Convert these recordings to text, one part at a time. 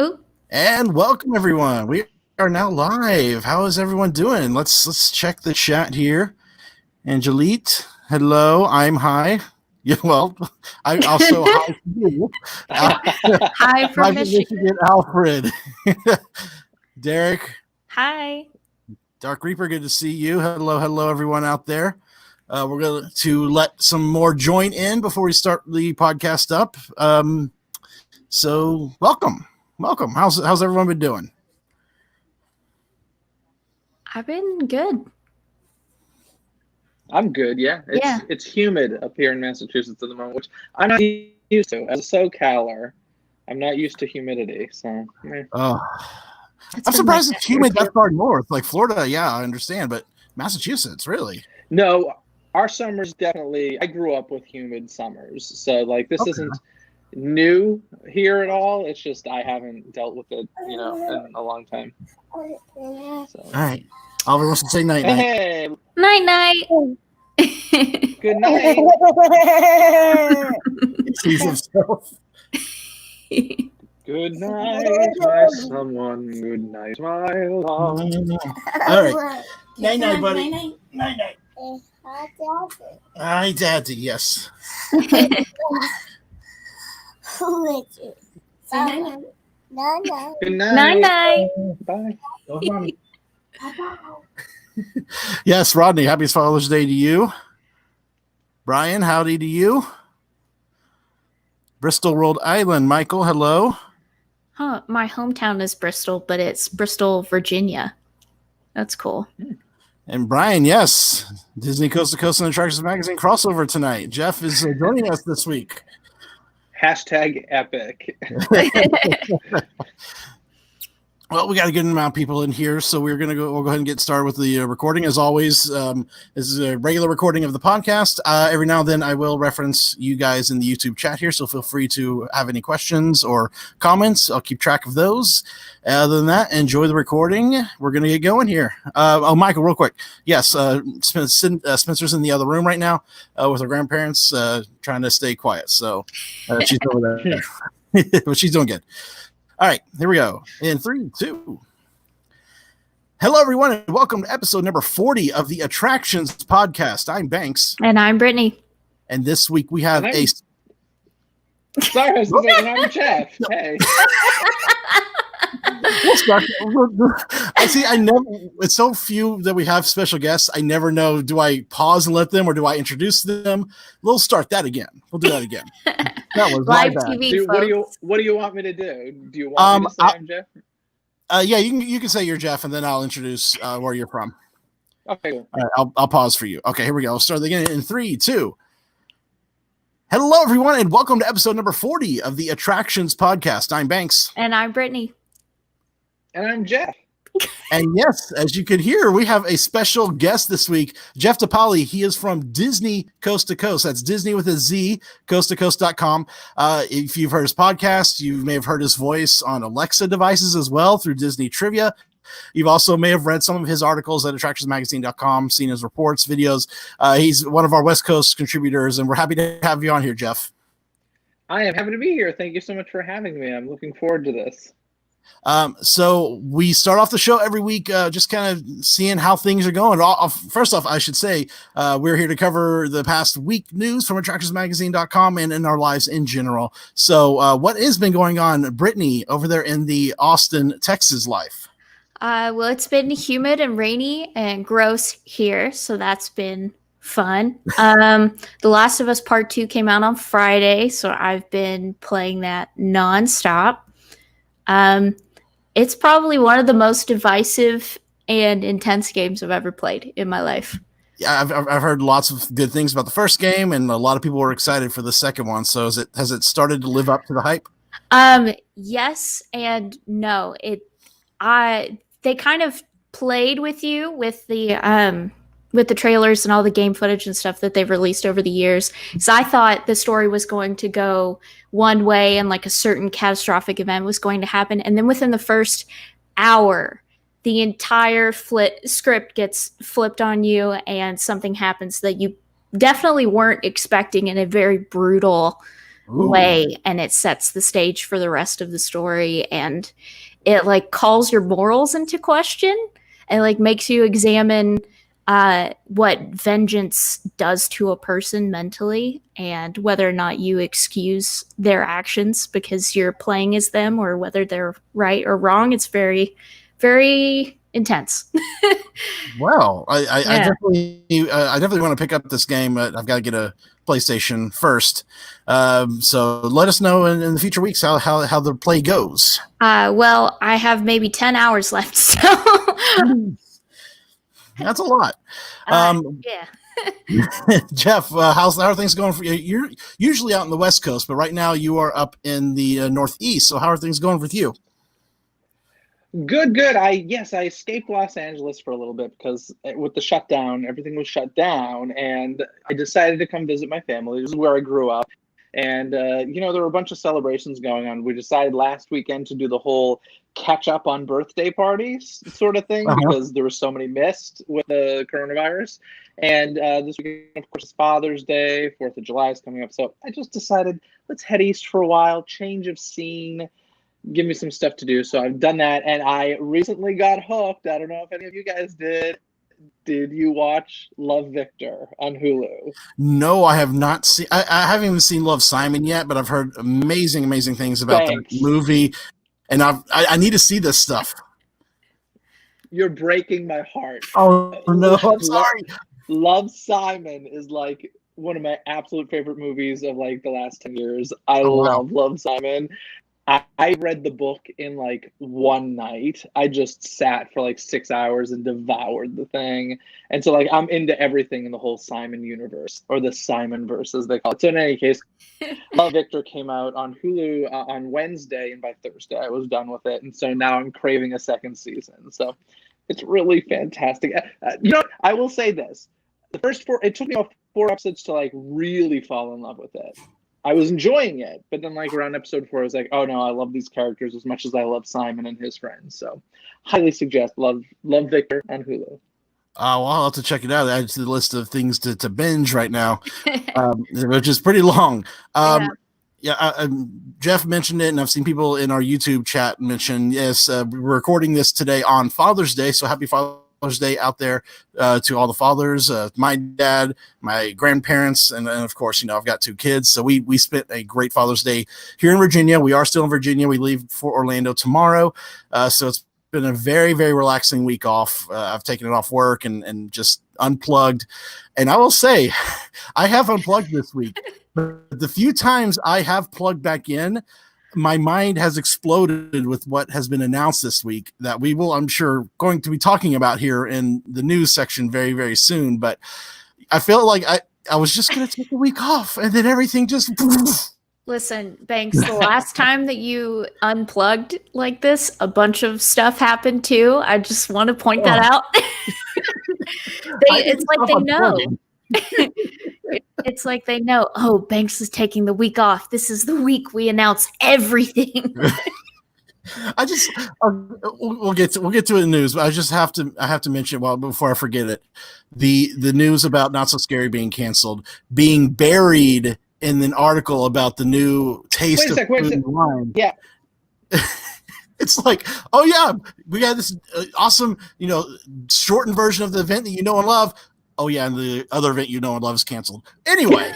Ooh. And welcome everyone. We are now live. How is everyone doing? Let's check the chat here. Angelite, hello. I'm hi. Yeah, well, I also hi to you. Hi from Hi Michigan. Alfred. Derek, Hi. Dark Reaper, good to see you. Hello, everyone out there. We're going to let some more join in before we start the podcast up. So welcome. How's everyone been doing? I've been good. I'm good, yeah. It's humid up here in Massachusetts at the moment, which I'm not used to. As a SoCaler, I'm not used to humidity, so. I'm surprised it's humid that far north. Like Florida, yeah, I understand, but Massachusetts, really? No, our summers definitely. I grew up with humid summers, so this isn't new here at all. It's just I haven't dealt with it, in a long time. So. All right. Oliver wants to say night. Hey. Night. Good night. He sees himself. Good night, my someone. Good night, my love. All right. Night, buddy. Night. Hi, Daddy. Yes. Good night. Bye. Yes, Rodney. Happy Father's Day to you. Brian, howdy to you. Bristol, Rhode Island. Michael, hello. Huh, my hometown is Bristol, but it's Bristol, Virginia. That's cool. And Brian, yes. Disney Coast to Coast and Attractions Magazine crossover tonight. Jeff is joining us this week. Hashtag epic. Well, we got a good amount of people in here, so we'll go ahead and get started with the recording. As always, this is a regular recording of the podcast. Every now and then I will reference you guys in the YouTube chat here, so feel free to have any questions or comments. I'll keep track of those. Other than that, enjoy the recording. We're going to get going here. Michael, real quick. Yes, Spencer's in the other room right now with her grandparents trying to stay quiet, so she's over there. But she's doing good. All right, here we go. In 3, 2. Hello, everyone, and welcome to episode number 40 of the Attractions Podcast. I'm Banks. And I'm Brittany. And this week we have Sorry, and I'm Jeff. Hey. We'll start. I see. It's so few that we have special guests. I never know. Do I pause and let them, or do I introduce them? We'll start that again. We'll do that again. That was live my bad. TV. What do you want me to do? Do you want me to say I'm Jeff? Yeah, you can say you're Jeff, and then I'll introduce where you're from. Okay. Cool. All right, I'll pause for you. Okay, here we go. I'll start again in 3, 2. Hello, everyone, and welcome to episode number 40 of the Attractions Podcast. I'm Banks. And I'm Brittany. And I'm Jeff. And yes, as you can hear, we have a special guest this week, Jeff DePaoli. He is from Disney Coast to Coast. That's Disney with a Z, coasttocoast.com. If you've heard his podcast, you may have heard his voice on Alexa devices as well through Disney Trivia. You also may have read some of his articles at attractionsmagazine.com, seen his reports, videos. He's one of our West Coast contributors, and we're happy to have you on here, Jeff. I am happy to be here. Thank you so much for having me. I'm looking forward to this. So we start off the show every week, just kind of seeing how things are going. First off, I should say, we're here to cover the past week news from attractionsmagazine.com and in our lives in general. So, what has been going on, Brittany, over there in the Austin, Texas life? Well, it's been humid and rainy and gross here, so that's been fun. The Last of Us Part 2 came out on Friday, so I've been playing that nonstop. It's probably one of the most divisive and intense games I've ever played in my life. Yeah, I've heard lots of good things about the first game, and a lot of people were excited for the second one. So has it started to live up to the hype? Yes and no. They kind of played with you with the trailers and all the game footage and stuff that they've released over the years. So I thought the story was going to go one way and like a certain catastrophic event was going to happen. And then within the first hour, the entire script gets flipped on you and something happens that you definitely weren't expecting in a very brutal way, and it sets the stage for the rest of the story, and it like calls your morals into question and like makes you examine what vengeance does to a person mentally and whether or not you excuse their actions because you're playing as them or whether they're right or wrong. It's very, very intense. Well, I definitely want to pick up this game. I've got to get a PlayStation first. So let us know in the future weeks how the play goes. Well, I have maybe 10 hours left, so that's a lot. yeah. Jeff, how are things going for you? You're usually out in the West Coast, but right now you are up in the Northeast. So how are things going with you? Good. I escaped Los Angeles for a little bit because with the shutdown, everything was shut down, and I decided to come visit my family. This is where I grew up, and there were a bunch of celebrations going on. We decided last weekend to do the whole catch up on birthday parties sort of thing because there were so many missed with the coronavirus. And this weekend, of course, is Father's Day. 4th of July is coming up, so I just decided let's head east for a while, change of scene. Give me some stuff to do. So I've done that, and I recently got hooked. I don't know if any of you guys did. Did you watch Love, Victor on Hulu? No, I have not seen. I haven't even seen Love, Simon yet, but I've heard amazing things about the movie, and I need to see this stuff. You're breaking my heart. Oh no, I'm sorry. Love, Simon is like one of my absolute favorite movies of like the last 10 years. I love Love, Simon. I read the book in like one night. I just sat for like 6 hours and devoured the thing. And so like I'm into everything in the whole Simon universe, or the Simon verse as they call it. So in any case, Love, Victor came out on Hulu on Wednesday, and by Thursday I was done with it. And so now I'm craving a second season. So it's really fantastic. I will say this. The first it took me 4 episodes to like really fall in love with it. I was enjoying it, but then like around episode 4, I was like, oh no, I love these characters as much as I love Simon and his friends. So highly suggest Love Victor on Hulu. Well, I'll have to check it out. That's the list of things to binge right now, which is pretty long. Jeff mentioned it, and I've seen people in our YouTube chat mention, yes, we're recording this today on Father's Day, so happy Father's Day out there to all the fathers, my dad, my grandparents, and of course, I've got 2 kids, so we spent a great Father's Day here in Virginia. We are still in Virginia. We leave for Orlando tomorrow, so it's been a very, very relaxing week off. I've taken it off work and just unplugged, and I will say I have unplugged this week, but the few times I have plugged back in, my mind has exploded with what has been announced this week that we will, I'm sure, going to be talking about here in the news section very, very soon. But I felt like I was just going to take a week off, and then everything just... Listen, Banks, the last time that you unplugged like this, a bunch of stuff happened too. I just want to point that out. It's like they know. It's like they know, oh, Banks is taking the week off. This is the week we announce everything. We'll get to it in the news, but I have to mention before I forget it. The news about Not So Scary being canceled, being buried in an article about the new taste of food and wine. Yeah. It's like, oh yeah, we got this awesome, shortened version of the event that you know and love. Oh yeah, and the other event you know and love is canceled. Anyway,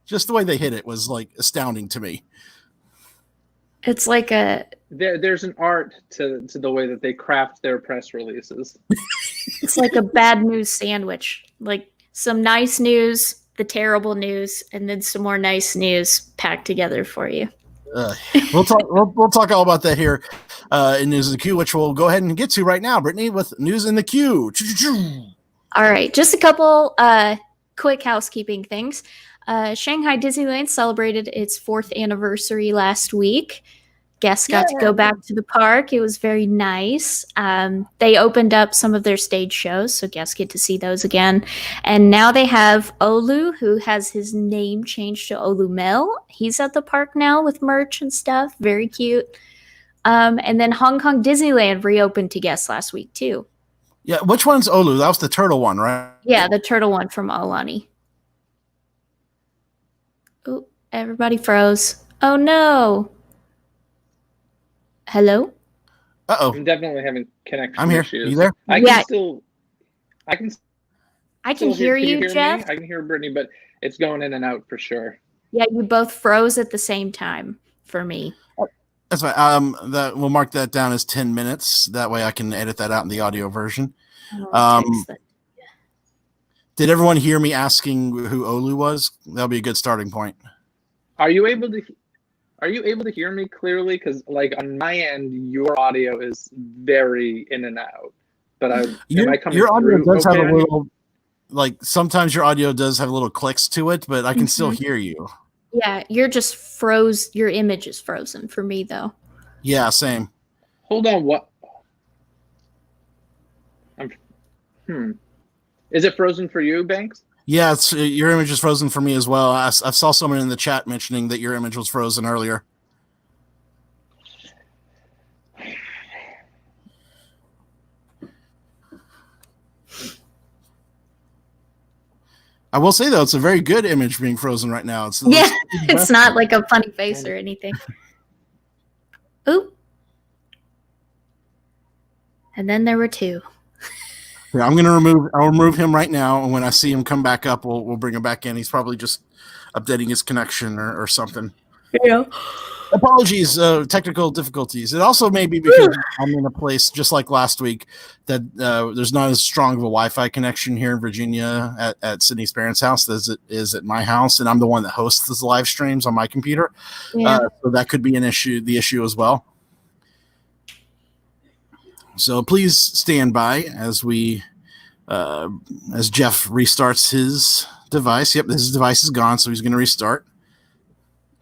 just the way they hit it was like astounding to me. It's like there's an art to the way that they craft their press releases. It's like a bad news sandwich. Like some nice news, the terrible news, and then some more nice news packed together for you. We'll talk all about that here in News in the Queue, which we'll go ahead and get to right now, Brittany, with News in the Queue. All right, just a couple quick housekeeping things. Shanghai Disneyland celebrated its 4th anniversary last week. Guests got to go back to the park. It was very nice. They opened up some of their stage shows, so guests get to see those again. And now they have Olu, who has his name changed to Olumel. He's at the park now with merch and stuff. Very cute. And then Hong Kong Disneyland reopened to guests last week, too. Yeah, which one's Olu? That was the turtle one, right? Yeah, the turtle one from Aulani. Oh, everybody froze. Oh no. Hello? Uh-oh. I'm definitely having connection I'm here. issues. You there? I Yeah. can I can still hear Can you you, hear Jeff. me? I can hear Brittany, but it's going in and out for sure. Yeah, you both froze at the same time for me. That's fine. We'll mark that down as 10 minutes. That way I can edit that out in the audio version. Text that. Did everyone hear me asking who Olu was? That'll be a good starting point. Are you able to hear me clearly? Because like on my end, your audio is very in and out. But am I coming your audio through does okay have a on you? little, like sometimes your audio does have little clicks to it, but I can still hear you. Yeah, you're just froze. Your image is frozen for me, though. Yeah, same. Hold on, what? Is it frozen for you, Banks? Yeah, your image is frozen for me as well. I saw someone in the chat mentioning that your image was frozen earlier. I will say though, it's a very good image being frozen right now. It's not like a funny face or anything. Oop. And then there were two. Yeah, I'll remove him right now, and when I see him come back up, we'll bring him back in. He's probably just updating his connection or something. Yeah. Apologies, technical difficulties. It also may be because I'm in a place just like last week that there's not as strong of a Wi-Fi connection here in Virginia at Sydney's parents' house as it is at my house, and I'm the one that hosts the live streams on my computer. Yeah. So that could be the issue as well. So please stand by as Jeff restarts his device. Yep, his device is gone, so he's going to restart.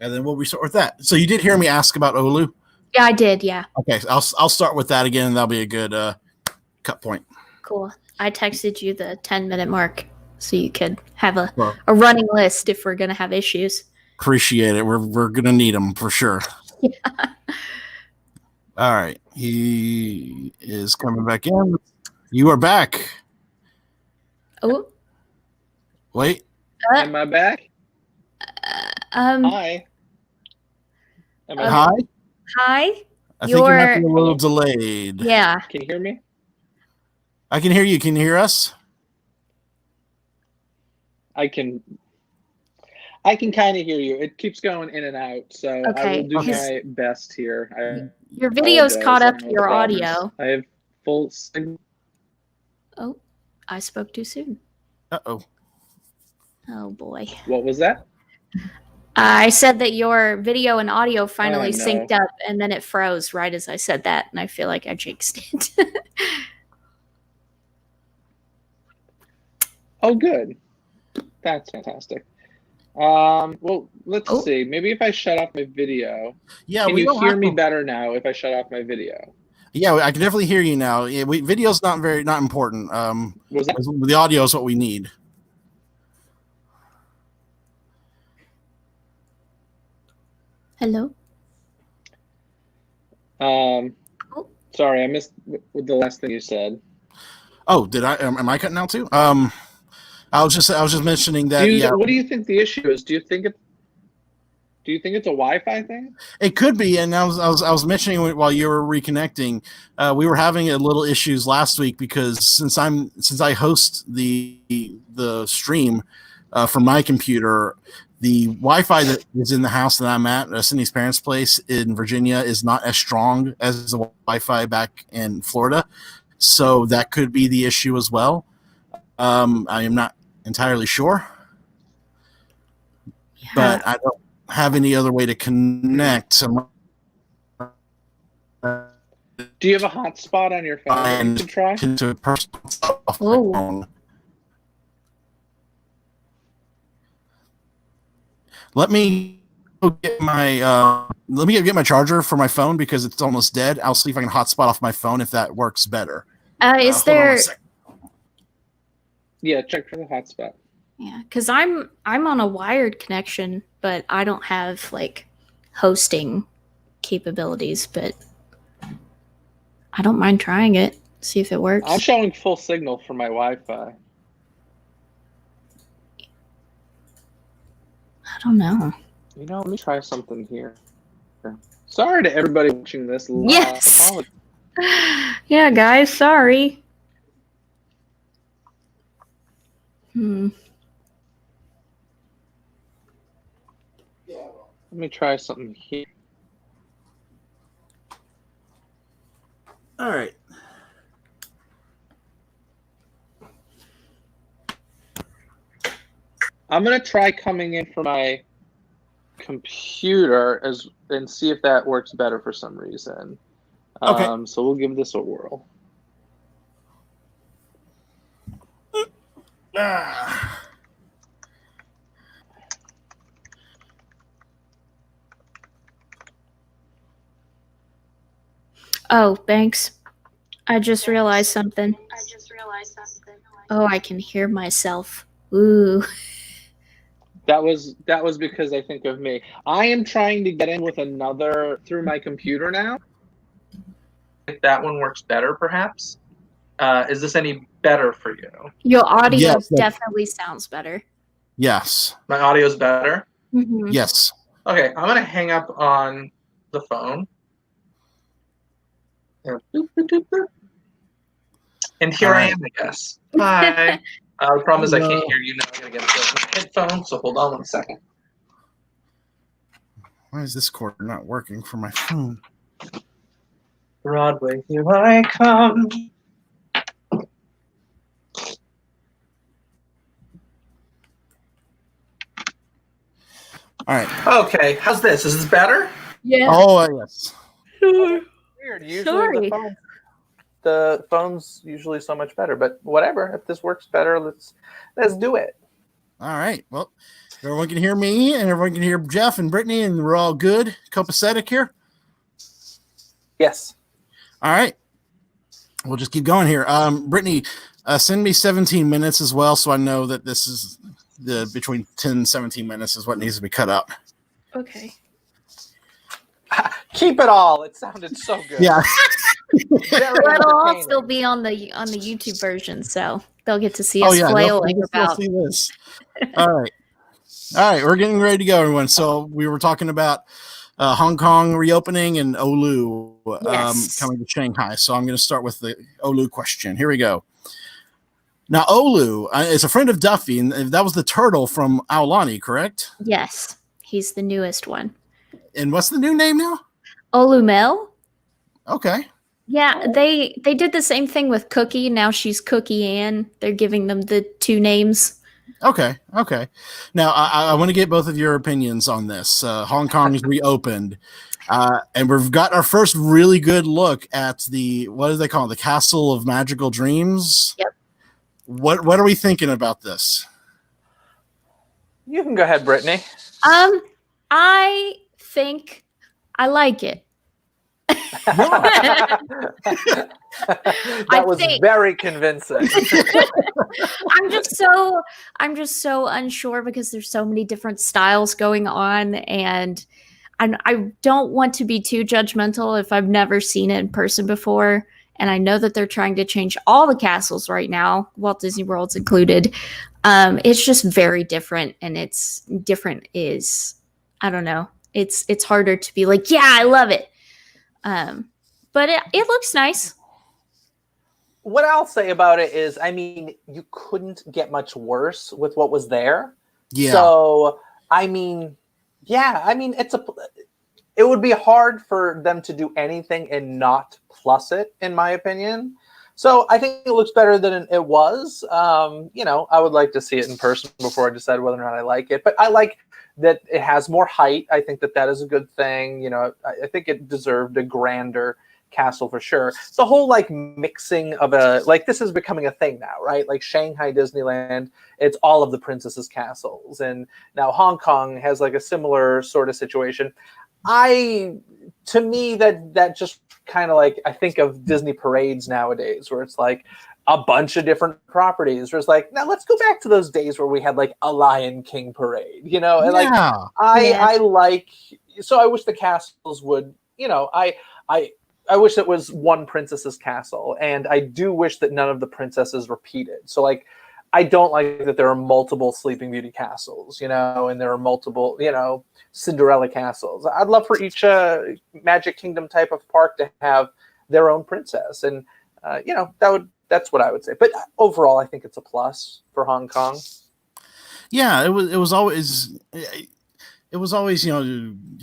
And then we'll restart with that. So you did hear me ask about Olu? Yeah, I did. Yeah. Okay, I'll start with that again, and that'll be a good cut point. Cool. I texted you the 10-minute mark so you could have a running list if we're going to have issues. Appreciate it. We're going to need them for sure. Yeah. All right. He is coming back in. You are back. Oh. Wait. Am I back? Hi. Hi. Hi. I think you might be a little delayed. Yeah. Can you hear me? I can hear you. Can you hear us? I can kind of hear you. It keeps going in and out, so I will do my best here. Your video's caught up to your audio. I have full signal. Oh, I spoke too soon. Uh-oh. Oh, boy. What was that? I said that your video and audio finally synced up, and then it froze right as I said that, and I feel like I jinxed it. Oh, good. That's fantastic. Well, let's see. Maybe if I shut off my video. Yeah, can you hear me better now if I shut off my video? Yeah, I can definitely hear you now. Yeah, video's not important. The audio is what we need. Hello. Sorry, I missed the last thing you said. Oh, did I? Am I cutting out too? I was just mentioning that. What do you think the issue is? Do you think it's a Wi-Fi thing? It could be, and I was mentioning it while you were reconnecting. We were having a little issues last week because since I host the stream from my computer, the Wi-Fi that is in the house that I'm at Sydney's parents' place in Virginia, is not as strong as the Wi-Fi back in Florida, so that could be the issue as well. I am not entirely sure, but I don't have any other way to connect. Do you have a hotspot on your phone you can try? To personal phone. Let me get my charger for my phone because it's almost dead. I'll see if I can hotspot off my phone if that works better. Is there? Yeah, check for the hotspot. Yeah, because I'm on a wired connection, but I don't have like hosting capabilities. But I don't mind trying it. See if it works. I'm showing full signal for my Wi-Fi. How don't know. Let me try something here. Sorry to everybody watching this live. Yes. Yeah, guys, sorry. Let me try something here. All right. I'm gonna try coming in from my computer and see if that works better for some reason. Okay. So we'll give this a whirl. Oh, Banks. I just realized something. Oh, I can hear myself. Ooh. That was because I think of me. I am trying to get in with another through my computer now. If that one works better, perhaps. Is this any better for you? Your audio Yes. definitely sounds better. Yes. My audio's better? Mm-hmm. Yes. Okay, I'm going to hang up on the phone. And here I am, I guess. Hi. The problem is I can't hear you now. I'm going to get my headphones, so hold on 1 second. Why is this cord not working for my phone? Broadway, here I come. All right. Okay, how's this? Is this better? Yeah. Oh, yes. Weird. Usually Sorry. the phone's usually so much better, but whatever. If this works better, let's do it. All right. Well, everyone can hear me, and everyone can hear Jeff and Brittany, and we're all good. Copacetic here. Yes. All right. We'll just keep going here. Brittany, send me 17 minutes as well, so I know that this is between 10 and 17 minutes is what needs to be cut out. Okay. Keep it all. It sounded so good. Yeah. But it'll all still be on the YouTube version, so they'll get to see us flailing about. See this. All right. We're getting ready to go, everyone. So we were talking about Hong Kong reopening and Oulu coming to Shanghai. So I'm going to start with the Oulu question. Here we go. Now, Oulu is a friend of Duffy, and that was the turtle from Aulani, correct? Yes, he's the newest one. And what's the new name now? Olumel. Okay. Yeah, they did the same thing with Cookie. Now she's Cookie Ann. They're giving them the two names. Okay. Now, I want to get both of your opinions on this. Hong Kong is reopened, and we've got our first really good look at what do they call it? The Castle of Magical Dreams? Yep. What are we thinking about this? You can go ahead, Brittany. I think I like it. That was very convincing. I'm just so unsure because there's so many different styles going on, and I don't want to be too judgmental if I've never seen it in person before. And I know that they're trying to change all the castles right now, Walt Disney World's included. It's just very different, and it's different is, I don't know. It's harder to be like, yeah, I love it. But it looks nice. What I'll say about it is, I mean, you couldn't get much worse with what was there. Yeah. So, I mean, it would be hard for them to do anything and not plus it, in my opinion. So I think it looks better than it was. I would like to see it in person before I decide whether or not I like it. But I like that it has more height. I think that is a good thing. I think it deserved a grander castle for sure. The whole mixing of this is becoming a thing now, right? Like Shanghai Disneyland, it's all of the princesses' castles, and now Hong Kong has a similar sort of situation. To me, that just kind of I think of Disney parades nowadays, where it's a bunch of different properties. Where it's now let's go back to those days where we had a Lion King parade, and I wish the castles would, I wish it was one princess's castle, and I do wish that none of the princesses repeated. So I don't like that there are multiple Sleeping Beauty castles, and there are multiple, Cinderella castles. I'd love for each Magic Kingdom type of park to have their own princess, and that's what I would say. But overall, I think it's a plus for Hong Kong. Yeah, it was always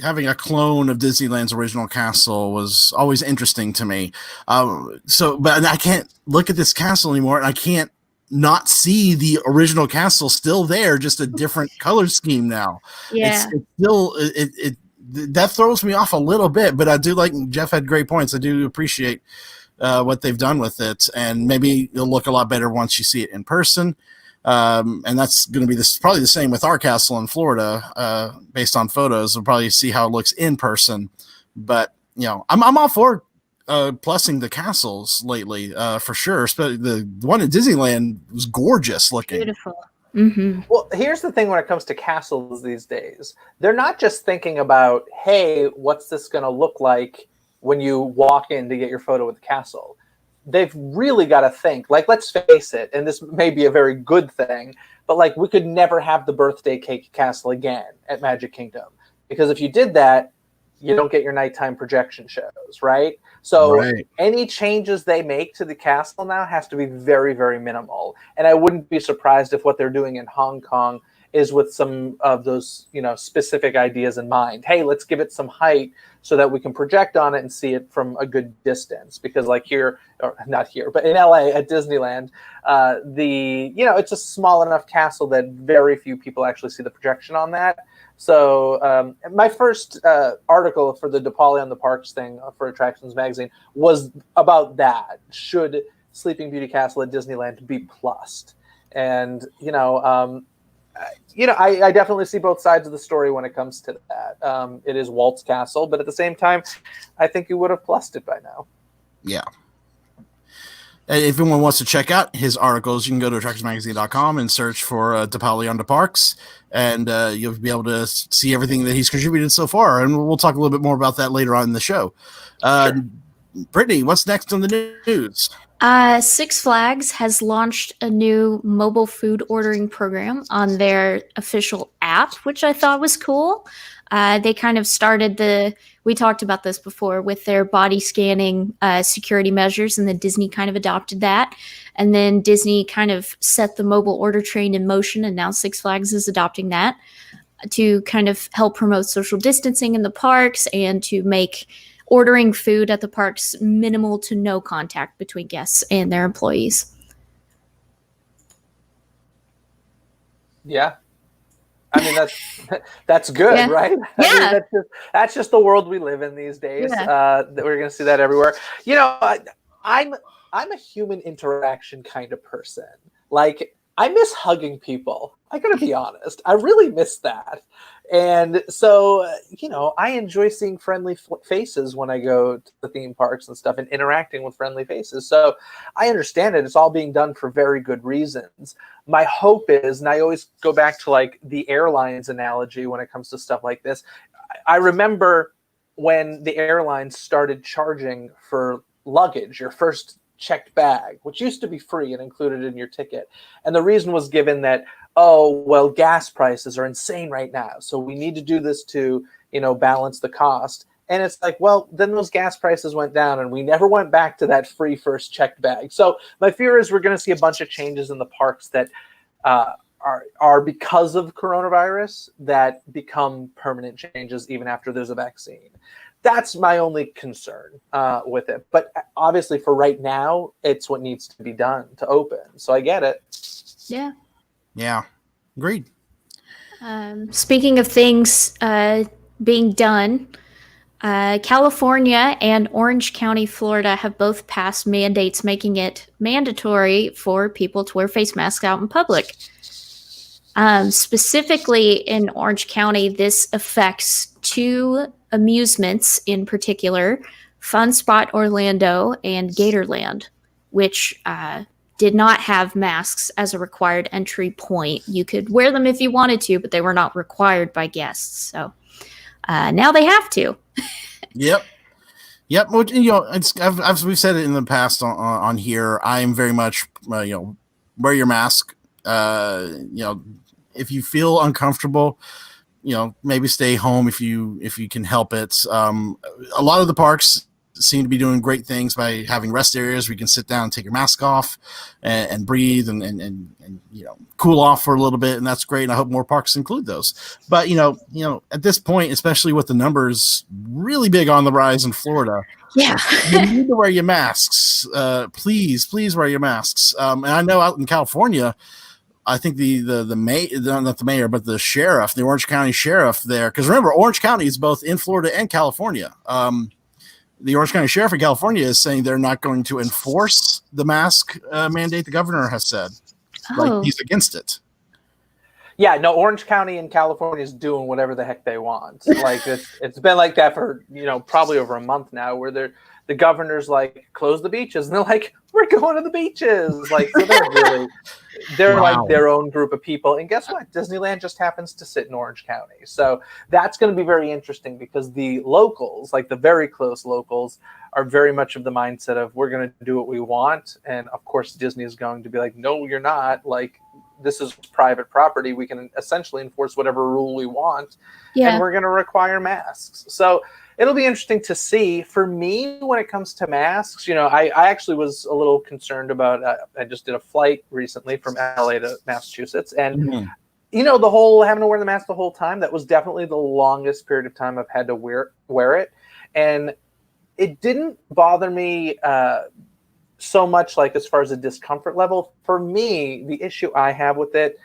having a clone of Disneyland's original castle was always interesting to me. But I can't look at this castle anymore, and I can't not see the original castle still there, just a different color scheme now. Yeah. It's still that throws me off a little bit, but I do like Jeff had great points. I do appreciate what they've done with it, and maybe it'll look a lot better once you see it in person. And that's going to be probably the same with our castle in Florida, based on photos. We'll probably see how it looks in person, but I'm all for plussing the castles lately, for sure. Especially the one at Disneyland was gorgeous looking. Beautiful. Mm-hmm. Well, here's the thing when it comes to castles these days. They're not just thinking about, hey, what's this going to look like when you walk in to get your photo with the castle. They've really got to think, like, let's face it, and this may be a very good thing, but like we could never have the birthday cake castle again at Magic Kingdom, because if you did that, you don't get your nighttime projection shows, right? So any changes they make to the castle now has to be very, very minimal. And I wouldn't be surprised if what they're doing in Hong Kong is with some of those, specific ideas in mind. Hey, let's give it some height so that we can project on it and see it from a good distance. Because like here, or not here, but in LA at Disneyland, it's a small enough castle that very few people actually see the projection on that. So my first article for the DePauli on the Parks thing for Attractions Magazine was about that. Should Sleeping Beauty Castle at Disneyland be plussed? And, I definitely see both sides of the story when it comes to that. It is Walt's castle, but at the same time, I think you would have plussed it by now. Yeah. And if anyone wants to check out his articles, you can go to attractionsmagazine.com and search for DePauli on the Parks, and you'll be able to see everything that he's contributed so far. And we'll talk a little bit more about that later on in the show. Sure. Brittany, what's next on the news? Six Flags has launched a new mobile food ordering program on their official app, which I thought was cool. They kind of started we talked about this before with their body scanning security measures, and then Disney kind of adopted that. And then Disney kind of set the mobile order train in motion, and now Six Flags is adopting that to kind of help promote social distancing in the parks and to make ordering food at the parks minimal to no contact between guests and their employees. Yeah. I mean, that's good, yeah. Right? Yeah. I mean, that's just the world we live in these days. Yeah. We're going to see that everywhere. I'm a human interaction kind of person. Like, I miss hugging people. I got to be honest. I really miss that. And so, I enjoy seeing friendly faces when I go to the theme parks and stuff and interacting with friendly faces. So I understand it. It's all being done for very good reasons. My hope is, and I always go back to like the airlines analogy when it comes to stuff like this. I remember when the airlines started charging for luggage, your first checked bag, which used to be free and included in your ticket. And the reason was given that, gas prices are insane right now, so we need to do this to, balance the cost. And it's like, well, then those gas prices went down and we never went back to that free first checked bag. So my fear is we're going to see a bunch of changes in the parks that are because of coronavirus that become permanent changes even after there's a vaccine. That's my only concern with it. But obviously for right now, it's what needs to be done to open. So I get it. Yeah. Yeah. Agreed. Speaking of things being done, California and Orange County, Florida have both passed mandates making it mandatory for people to wear face masks out in public. Specifically in Orange County, this affects two amusements in particular, Fun Spot Orlando and Gatorland, which did not have masks as a required entry point. You could wear them if you wanted to, but they were not required by guests. So now they have to. Yep. Well, we've said it in the past on here. I am very much, wear your mask if you feel uncomfortable, maybe stay home if you can help it. A lot of the parks seem to be doing great things by having rest areas where you can sit down and take your mask off and breathe and cool off for a little bit, and that's great. And I hope more parks include those. But at this point, especially with the numbers really big on the rise in Florida, yeah, you need to wear your masks. Please wear your masks. And I know out in California, I think not the mayor, but the sheriff, the Orange County sheriff there, because remember, Orange County is both in Florida and California. The Orange County Sheriff in California is saying they're not going to enforce the mask mandate the governor has said. Like, he's against it. Yeah, no, Orange County in California is doing whatever the heck they want. Like, it's been like that for, probably over a month now, where the governor's like, close the beaches. And they're like, we're going to the beaches. Like, so they're Wow. like their own group of people. And guess what? Disneyland just happens to sit in Orange County. So that's going to be very interesting, because the locals, like the very close locals, are very much of the mindset of, we're going to do what we want. And of course, Disney is going to be like, no, you're not. Like, this is private property. We can essentially enforce whatever rule we want. yeah, And we're going to require masks. So it'll be interesting to see. For me, when it comes to masks, I actually was a little concerned about, I just did a flight recently from LA to Massachusetts. And, the whole having to wear the mask the whole time, that was definitely the longest period of time I've had to wear it. And it didn't bother me so much, like, as far as the discomfort level. For me, the issue I have with it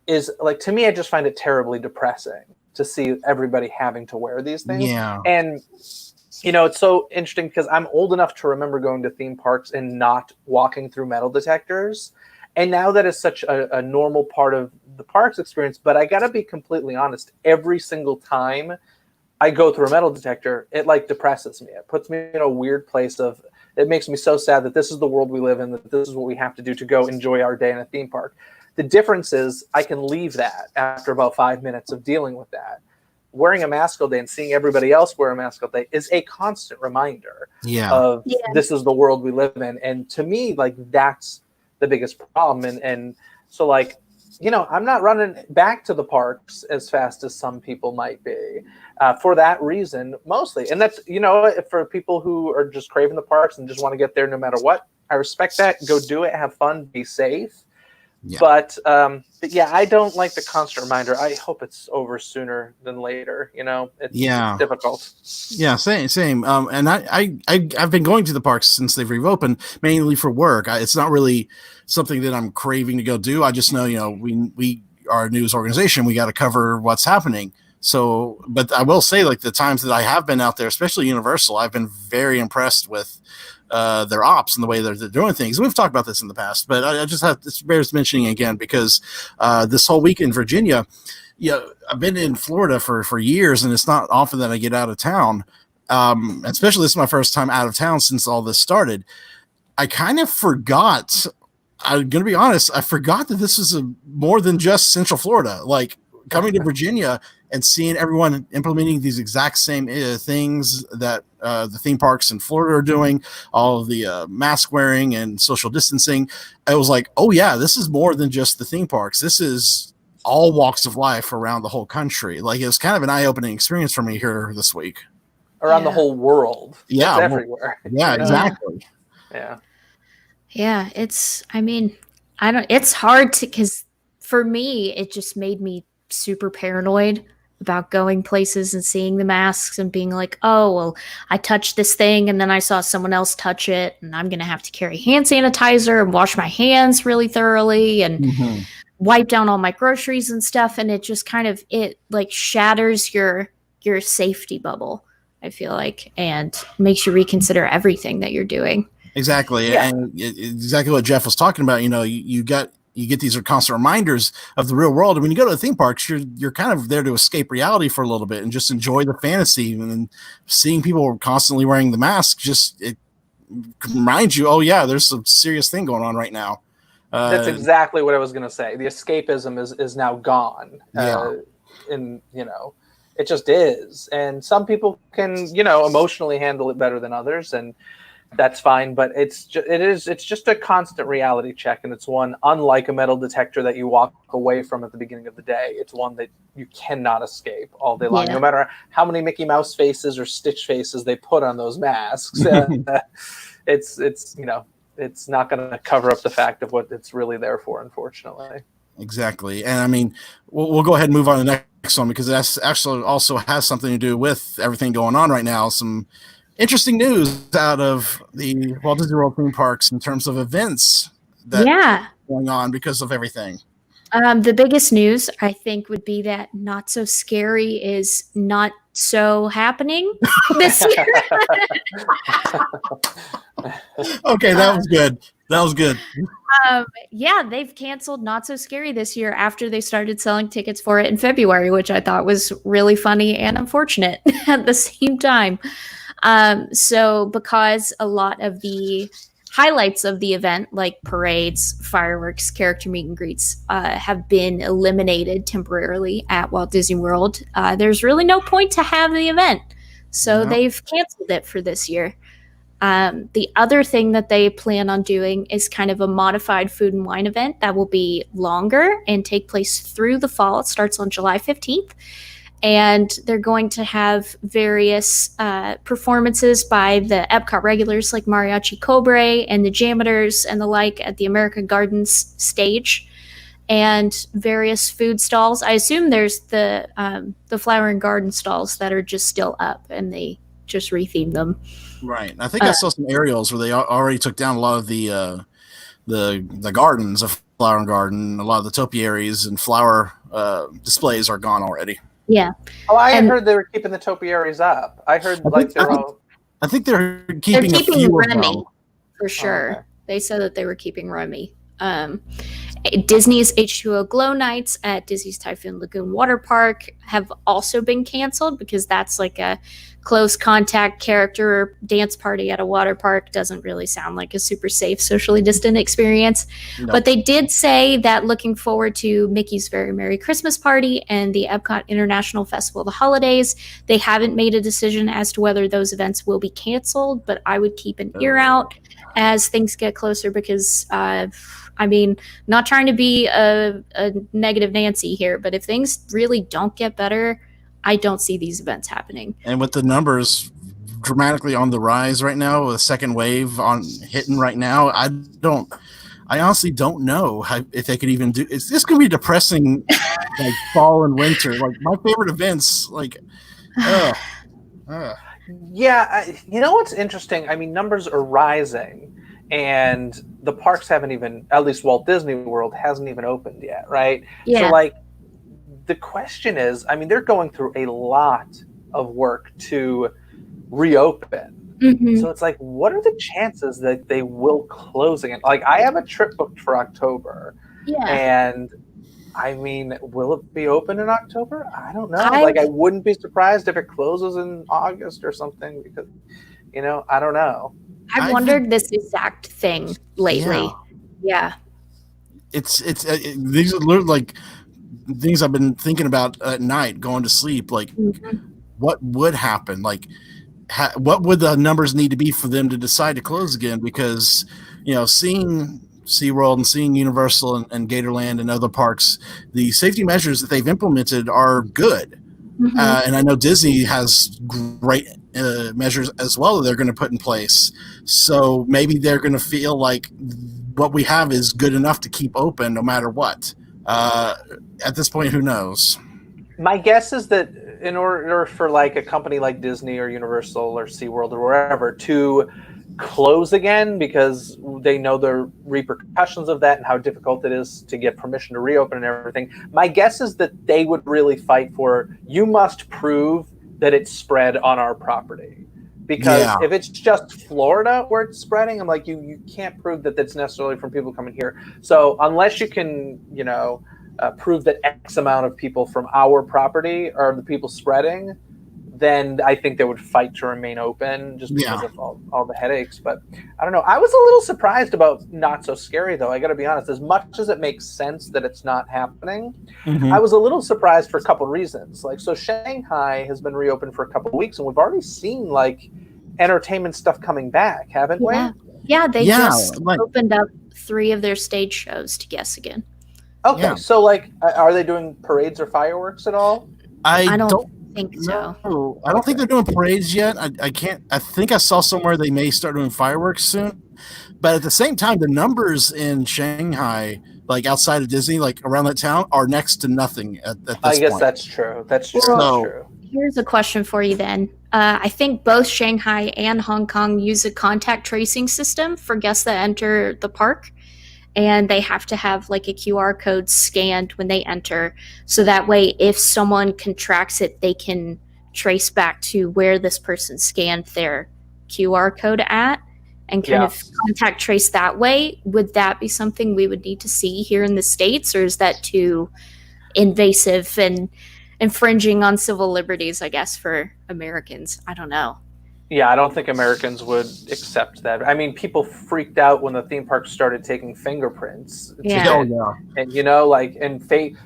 is, like, to me, I just find it terribly depressing to see everybody having to wear these things. Yeah. And, it's so interesting, because I'm old enough to remember going to theme parks and not walking through metal detectors. And now that is such a normal part of the parks experience. But I got to be completely honest, every single time I go through a metal detector, it, like, depresses me. It puts me in a weird place of, it makes me so sad that this is the world we live in, that this is what we have to do to go enjoy our day in a theme park. The difference is I can leave that after about 5 minutes of dealing with that. Wearing a mask all day and seeing everybody else wear a mask all day is a constant reminder of this is the world we live in. And to me, like, that's the biggest problem. And so, like, I'm not running back to the parks as fast as some people might be for that reason, mostly. And that's, for people who are just craving the parks and just want to get there no matter what, I respect that. Go do it. Have fun. Be safe. Yeah. But yeah, I don't like the constant reminder. I hope it's over sooner than later. It's difficult. Yeah, same. And I've been going to the parks since they've reopened, mainly for work. It's not really something that I'm craving to go do. I just know, we are a news organization. We got to cover what's happening. So, but I will say, like, the times that I have been out there, especially Universal, I've been very impressed with their ops and the way they're doing things. We've talked about this in the past, but I just have, it bears mentioning again, because this whole week in Virginia, I've been in Florida for years, and it's not often that I get out of town. Especially this is my first time out of town since all this started. I kind of forgot. I'm going to be honest. I forgot that this was more than just Central Florida. Like, coming to Virginia and seeing everyone implementing these exact same things that the theme parks in Florida are doing, all of the mask wearing and social distancing. I was like, oh yeah, this is more than just the theme parks. This is all walks of life around the whole country. Like, it was kind of an eye-opening experience for me here this week. Around the whole world. Yeah. It's everywhere. Yeah, exactly. Yeah. Yeah, it's hard because for me, it just made me super paranoid about going places and seeing the masks and being like, oh, well, I touched this thing and then I saw someone else touch it, and I'm going to have to carry hand sanitizer and wash my hands really thoroughly and wipe down all my groceries and stuff. And it just kind of, it like shatters your safety bubble, I feel like, and makes you reconsider everything that you're doing. Exactly. Yeah. And exactly what Jeff was talking about. You get these constant reminders of the real world. And when you go to the theme parks, you're kind of there to escape reality for a little bit and just enjoy the fantasy. And then seeing people constantly wearing the mask, it reminds you, oh yeah, there's some serious thing going on right now. That's exactly what I was going to say. The escapism is now gone. And it just is. And some people can, emotionally handle it better than others. And that's fine. But it's just a constant reality check, and it's one, unlike a metal detector that you walk away from at the beginning of the day. It's one that you cannot escape all day long, no matter how many Mickey Mouse faces or Stitch faces they put on those masks. It's you know, it's not going to cover up the fact of what it's really there for, unfortunately. Exactly. And I mean, we'll go ahead and move on to the next one, because that's actually also has something to do with everything going on right now. Some interesting news out of the Walt Disney World theme parks in terms of events that are going on because of everything. The biggest news, I think, would be that Not So Scary is not so happening this year. Okay, that was good. That was good. Yeah, they've canceled Not So Scary this year after they started selling tickets for it in February, which I thought was really funny and unfortunate at the same time. So because a lot of the highlights of the event, like parades, fireworks, character meet and greets, have been eliminated temporarily at Walt Disney World, there's really no point to have the event. So they've canceled it for this year. The other thing that they plan on doing is kind of a modified food and wine event that will be longer and take place through the fall. It starts on July 15th. And they're going to have various performances by the Epcot regulars like Mariachi Cobre and the Janitors and the like at the American Gardens stage, and various food stalls. I assume there's the Flower and Garden stalls that are just still up, and they just rethemed them. Right. I think I saw some aerials where they already took down a lot of the gardens of Flower and Garden. A lot of the topiaries and flower displays are gone already. Yeah. Oh, I heard they were keeping the topiaries up. I heard I think they're keeping a few Remy for sure. Oh, okay. They said that they were keeping Remy. Disney's H2O Glow Nights at Disney's Typhoon Lagoon Water Park have also been canceled because that's like a close contact character dance party at a water park. Doesn't really sound like a super safe, socially distant experience. No. But they did say that looking forward to Mickey's Very Merry Christmas Party and the Epcot International Festival of the Holidays. They haven't made a decision as to whether those events will be canceled, but I would keep an ear out as things get closer because I mean, not trying to be a negative Nancy here, but if things really don't get better, I don't see these events happening. And with the numbers dramatically on the rise right now, with a second wave hitting right now, I honestly don't know if they could even do. It's this going to be depressing, like fall and winter. Like my favorite events, like. Yeah, you know what's interesting? I mean, numbers are rising. And the parks haven't even, at least Walt Disney World hasn't even opened yet, right? Yeah. So, like, the question is, I mean, they're going through a lot of work to reopen. Mm-hmm. So it's like, what are the chances that they will close again? Like, I have a trip booked for October. Yeah. And, I mean, will it be open in October? I don't know. I wouldn't be surprised if it closes in August or something because, you know, I don't know. I've wondered this exact thing lately. Yeah. It's these are like things I've been thinking about at night, going to sleep. Like, what would happen? Like, what would the numbers need to be for them to decide to close again? Because, you know, seeing SeaWorld and seeing Universal and Gatorland and other parks, the safety measures that they've implemented are good. Mm-hmm. And I know Disney has great measures as well that they're going to put in place. So maybe they're going to feel like what we have is good enough to keep open no matter what. At this point, who knows? My guess is that in order for like a company like Disney or Universal or SeaWorld or wherever to close again because they know the repercussions of that and how difficult it is to get permission to reopen and everything. My guess is that they would really fight for, you must prove that it's spread on our property. Because if it's just Florida where it's spreading, I'm like, you can't prove that that's necessarily from people coming here. So unless you can, you know, prove that X amount of people from our property are the people spreading, then I think they would fight to remain open just because of all the headaches. But I don't know. I was a little surprised about Not So Scary, though. I got to be honest. As much as it makes sense that it's not happening, I was a little surprised for a couple of reasons. Like, so Shanghai has been reopened for a couple of weeks, and we've already seen like entertainment stuff coming back, haven't we? Yeah, they just like- opened up 3 of their stage shows to guess again. Okay, Yeah. so like, are they doing parades or fireworks at all? I don't think so. No, I don't think they're doing parades yet. I can't. I think I saw somewhere they may start doing fireworks soon. But at the same time, the numbers in Shanghai, like outside of Disney, like around that town, are next to nothing at this I guess point. that's true. That's true. Well, That's true. Here's a question for you then. I think both Shanghai and Hong Kong use a contact tracing system for guests that enter the park. And they have to have like a QR code scanned when they enter. So that way, if someone contracts it, they can trace back to where this person scanned their QR code at and kind of contact trace that way. Would that be something we would need to see here in the States, or is that too invasive and infringing on civil liberties, I guess, for Americans? I don't know. Yeah, I don't think Americans would accept that. I mean, people freaked out when the theme park started taking fingerprints. Yeah. Oh, yeah. And, you know, like, and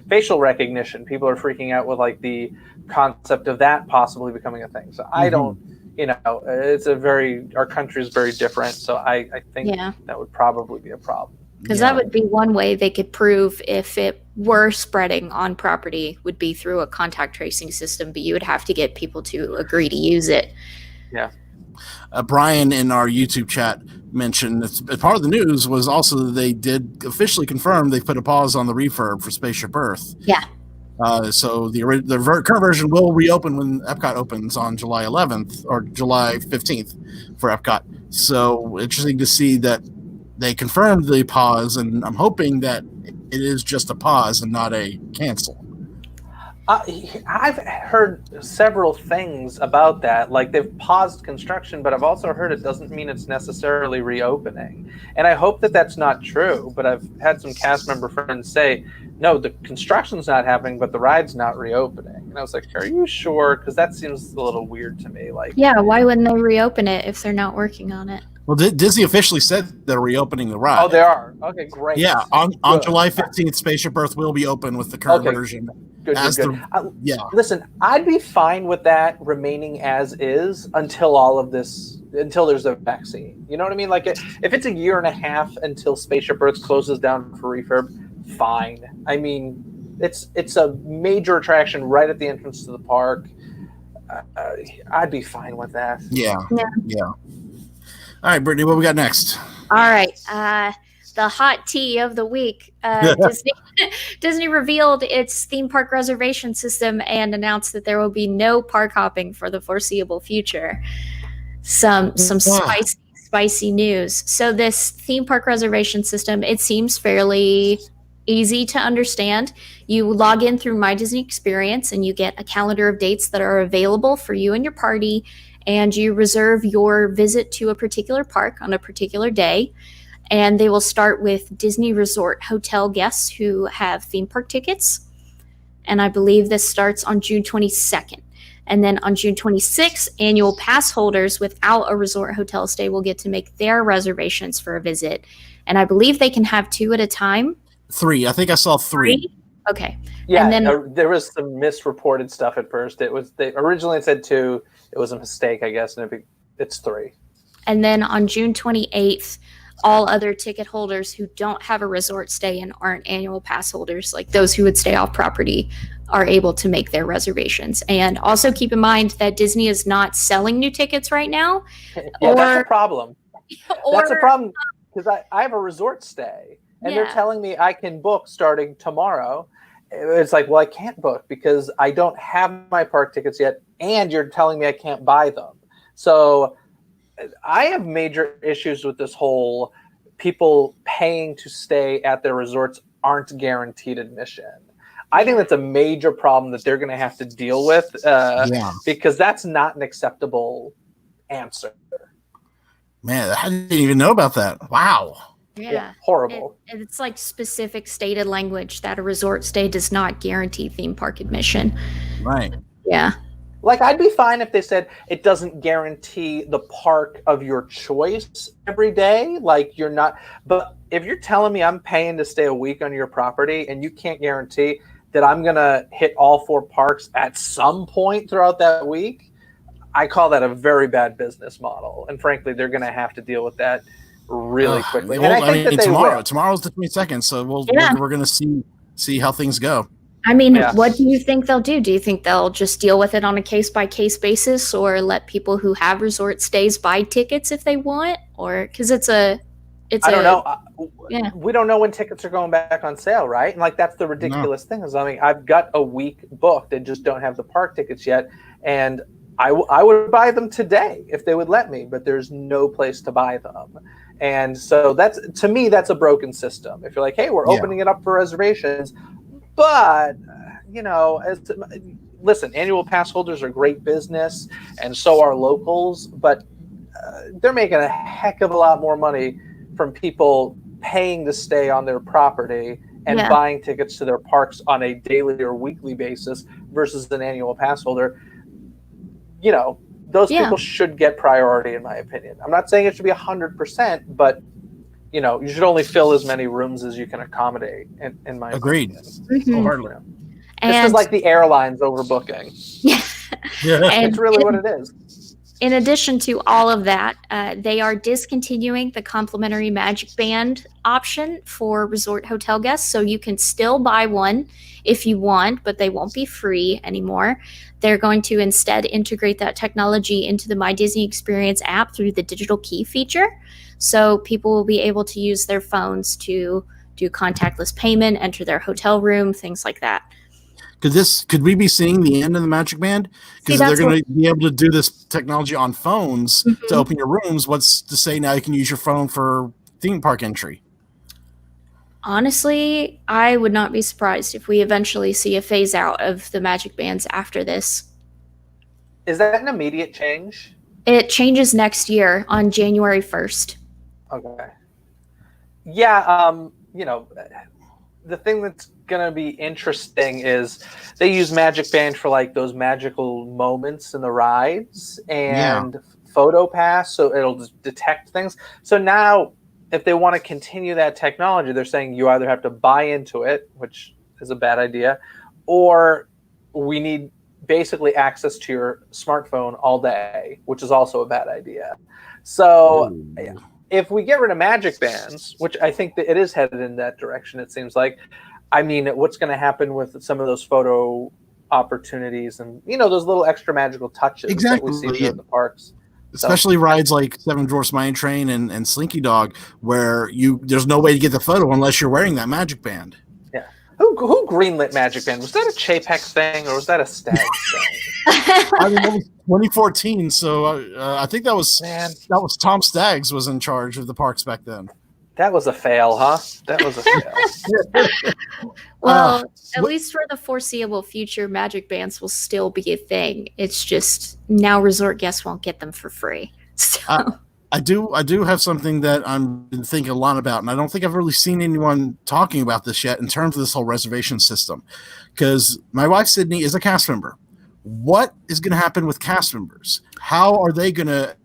facial recognition, people are freaking out with, like, the concept of that possibly becoming a thing. So I don't, you know, it's our country is very different. So I think that would probably be a problem. Because that would be one way they could prove if it were spreading on property, would be through a contact tracing system, but you would have to get people to agree to use it. Yeah. Brian in our YouTube chat mentioned part of the news was also that they did officially confirm they put a pause on the refurb for Spaceship Earth. Yeah. So the current version will reopen when Epcot opens on July 11th or July 15th for Epcot. So interesting to see that they confirmed the pause, and I'm hoping that it is just a pause and not a cancel. I've heard several things about that. Like, they've paused construction, but I've also heard it doesn't mean it's necessarily reopening. And I hope that that's not true, but I've had some cast member friends say, no, the construction's not happening, but the ride's not reopening. And I was like, are you sure? Because that seems a little weird to me. Like, yeah, why wouldn't they reopen it if they're not working on it? Well, Disney officially said they're reopening the ride. Oh, they are? Okay, great. Yeah, on July 15th, Spaceship Earth will be open with the current version. Good. Yeah. Listen, I'd be fine with that remaining as is until there's a vaccine. You know what I mean? Like, if it's a year and a half until Spaceship Earth closes down for refurb, fine. I mean, it's a major attraction right at the entrance to the park. I'd be fine with that. Yeah. All right, Brittany, what we got next? All right. The hot tea of the week. Disney revealed its theme park reservation system and announced that there will be no park hopping for the foreseeable future. Some spicy news. So this theme park reservation system, it seems fairly easy to understand. You log in through My Disney Experience and you get a calendar of dates that are available for you and your party, and you reserve your visit to a particular park on a particular day. And they will start with Disney Resort hotel guests who have theme park tickets. And I believe this starts on June 22nd. And then on June 26th, annual pass holders without a resort hotel stay will get to make their reservations for a visit. And I believe they can have 2 at a time. 3. I think I saw 3. Okay. Yeah, and then there was some misreported stuff at first. They originally said 2. It was a mistake, I guess, and it's 3. And then on June 28th, all other ticket holders who don't have a resort stay and aren't annual pass holders, like those who would stay off property, are able to make their reservations. And also keep in mind that Disney is not selling new tickets right now. Yeah, that's a problem. That's a Or, problem because I have a resort stay and they're Yeah. telling me I can book starting tomorrow. It's like, well, I can't book because I don't have my park tickets yet, and you're telling me I can't buy them. So I have major issues with this whole people paying to stay at their resorts aren't guaranteed admission. I think that's a major problem that they're going to have to deal with because that's not an acceptable answer. Man, I didn't even know about that. Wow. Yeah. Horrible. It's like specific stated language that a resort stay does not guarantee theme park admission. Right. Yeah. Like, I'd be fine if they said it doesn't guarantee the park of your choice every day. Like, you're not, but if you're telling me I'm paying to stay a week on your property and you can't guarantee that I'm going to hit all 4 parks at some point throughout that week, I call that a very bad business model, and frankly, they're going to have to deal with that really quickly. Well, and I think that tomorrow's the 22nd, so we're going to see how things go. I mean, what do you think they'll do? Do you think they'll just deal with it on a case-by-case basis, or let people who have resort stays buy tickets if they want? Or because I don't know. We don't know when tickets are going back on sale, right? And like that's the ridiculous thing is, I mean, I've got a week booked and just don't have the park tickets yet, and I would buy them today if they would let me, but there's no place to buy them. And so to me, that's a broken system. If you're like, hey, we're opening it up for reservations, but, listen, annual pass holders are great business, and so are locals, but they're making a heck of a lot more money from people paying to stay on their property and buying tickets to their parks on a daily or weekly basis versus an annual pass holder. Those people should get priority, in my opinion. I'm not saying it should be 100%, but you should only fill as many rooms as you can accommodate. In my opinion. Wholeheartedly. This is like the airlines overbooking. It's really what it is. In addition to all of that, they are discontinuing the complimentary Magic Band option for resort hotel guests, so you can still buy one if you want, but they won't be free anymore. They're going to instead integrate that technology into the My Disney Experience app through the digital key feature. So people will be able to use their phones to do contactless payment, enter their hotel room, things like that. Could we be seeing the end of the Magic Band? Because they're going to be able to do this technology on phones to open your rooms. What's to say now you can use your phone for theme park entry? Honestly, I would not be surprised if we eventually see a phase out of the Magic Bands after this. Is that an immediate change? It changes next year on January 1st. Okay. Yeah, the thing that's going to be interesting is they use Magic Band for like those magical moments in the rides and Photo Pass, so it'll detect things. So now if they want to continue that technology, they're saying you either have to buy into it, which is a bad idea, or we need basically access to your smartphone all day, which is also a bad idea. So if we get rid of Magic Bands, which I think that it is headed in that direction, it seems like, I mean, what's going to happen with some of those photo opportunities and, those little extra magical touches that we see in the parks. Especially rides like Seven Dwarfs Mine Train and Slinky Dog, where there's no way to get the photo unless you're wearing that Magic Band. Yeah. Who greenlit Magic Band? Was that a Chapek thing or was that a Stag thing? I mean, that was 2014, so I think that was Tom Staggs was in charge of the parks back then. That was a fail, huh? That was a fail. Well, at least for the foreseeable future, Magic Bands will still be a thing. It's just now resort guests won't get them for free. So. I do have something that I'm been thinking a lot about, and I don't think I've really seen anyone talking about this yet in terms of this whole reservation system. Because my wife Sydney is a cast member. What is going to happen with cast members? How are they going to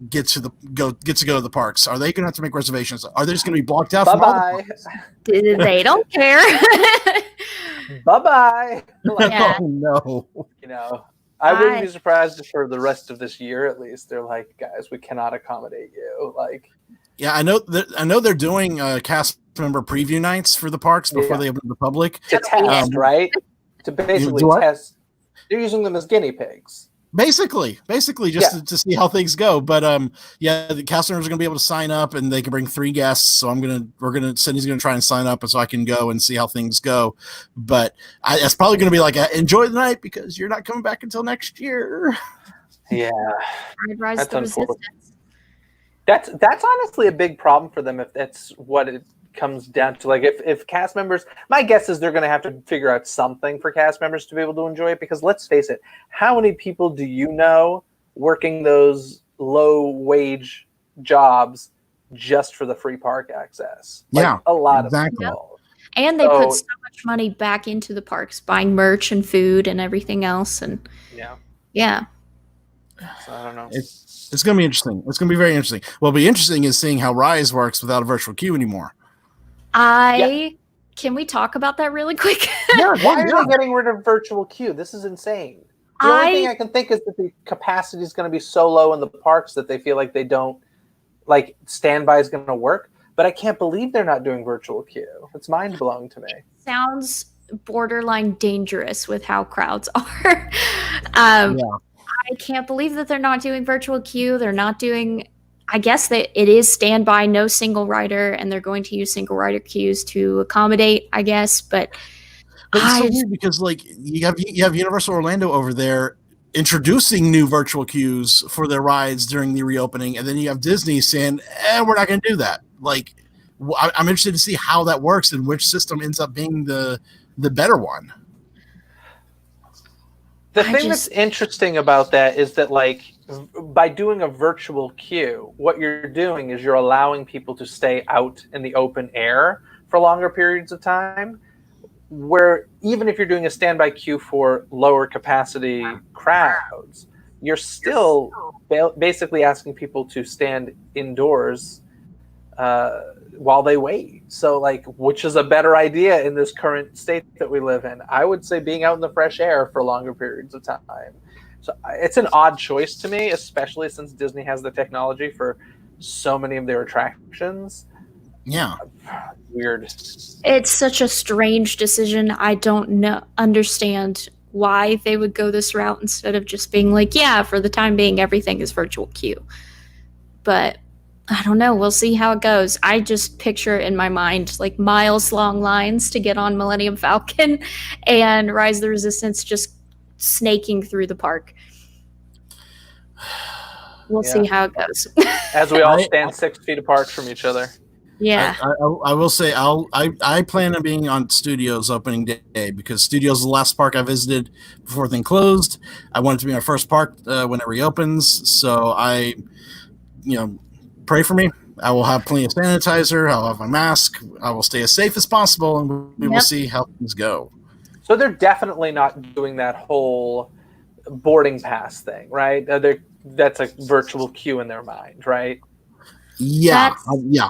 get to go to the parks? Are they going to have to make reservations? Are they just going to be blocked out? Bye-bye. They don't care. Bye-bye. Yeah. Oh, no. I wouldn't be surprised if for the rest of this year, at least, they're like, guys, we cannot accommodate you. Like, yeah, I know they're doing cast member preview nights for the parks before they open to the public to test, right? To basically test. They're using them as guinea pigs. Basically, just to see how things go. But the cast members are going to be able to sign up, and they can bring 3 guests. So Sydney's going to try and sign up, and so I can go and see how things go. But it's probably going to be like enjoy the night because you're not coming back until next year. Yeah, that's unfortunate. That's honestly a big problem for them if that's what it comes down to. Like if cast members, my guess is they're going to have to figure out something for cast members to be able to enjoy it, because let's face it, how many people do you know working those low wage jobs just for the free park access? Like, a lot of people. And they put so much money back into the parks, buying merch and food and everything else. And yeah. So I don't know. It's going to be interesting. It's going to be very interesting. What'll be interesting is seeing how Rise works without a virtual queue anymore. Can we talk about that really quick? Why are they getting rid of virtual queue? This is insane. The only thing I can think is that the capacity is going to be so low in the parks that they feel like they don't, like, standby is going to work. But I can't believe they're not doing virtual queue. It's mind-blowing to me. Sounds borderline dangerous with how crowds are. Yeah. I can't believe that they're not doing virtual queue. They're not doing, I guess that it is standby, no single rider, and they're going to use single rider queues to accommodate, I guess. But it's so weird because, like, you have Universal Orlando over there introducing new virtual queues for their rides during the reopening, and then you have Disney saying, we're not going to do that. Like, I'm interested to see how that works and which system ends up being the better one. The thing that's interesting about that is that, like, by doing a virtual queue, what you're doing is you're allowing people to stay out in the open air for longer periods of time, where even if you're doing a standby queue for lower capacity crowds, you're still basically asking people to stand indoors while they wait. So, like, which is a better idea in this current state that we live in? I would say being out in the fresh air for longer periods of time. So it's an odd choice to me, especially since Disney has the technology for so many of their attractions. Yeah. Weird. It's such a strange decision. I don't understand why they would go this route instead of just being like, yeah, for the time being, everything is virtual queue. But I don't know. We'll see how it goes. I just picture in my mind like miles long lines to get on Millennium Falcon and Rise of the Resistance just snaking through the park. We'll see how it goes. As we all stand 6 feet apart from each other. Yeah. I will say I plan on being on Studios opening day because Studios is the last park I visited before everything closed. I want it to be my first park when it reopens. So pray for me. I will have plenty of sanitizer. I'll have my mask. I will stay as safe as possible, and we will see how things go. So they're definitely not doing that whole boarding pass thing, right? That's a virtual queue in their mind, right? Yeah. Yeah.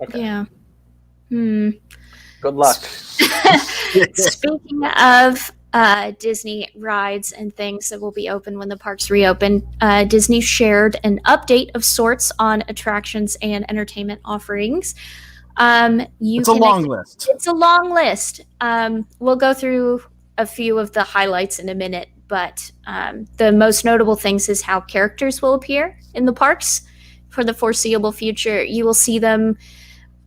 Okay. Yeah. Good luck. Speaking of Disney rides and things that will be open when the parks reopen, Disney shared an update of sorts on attractions and entertainment offerings. It's a long list. It's a long list. We'll go through a few of the highlights in a minute, but the most notable things is how characters will appear in the parks for the foreseeable future. You will see them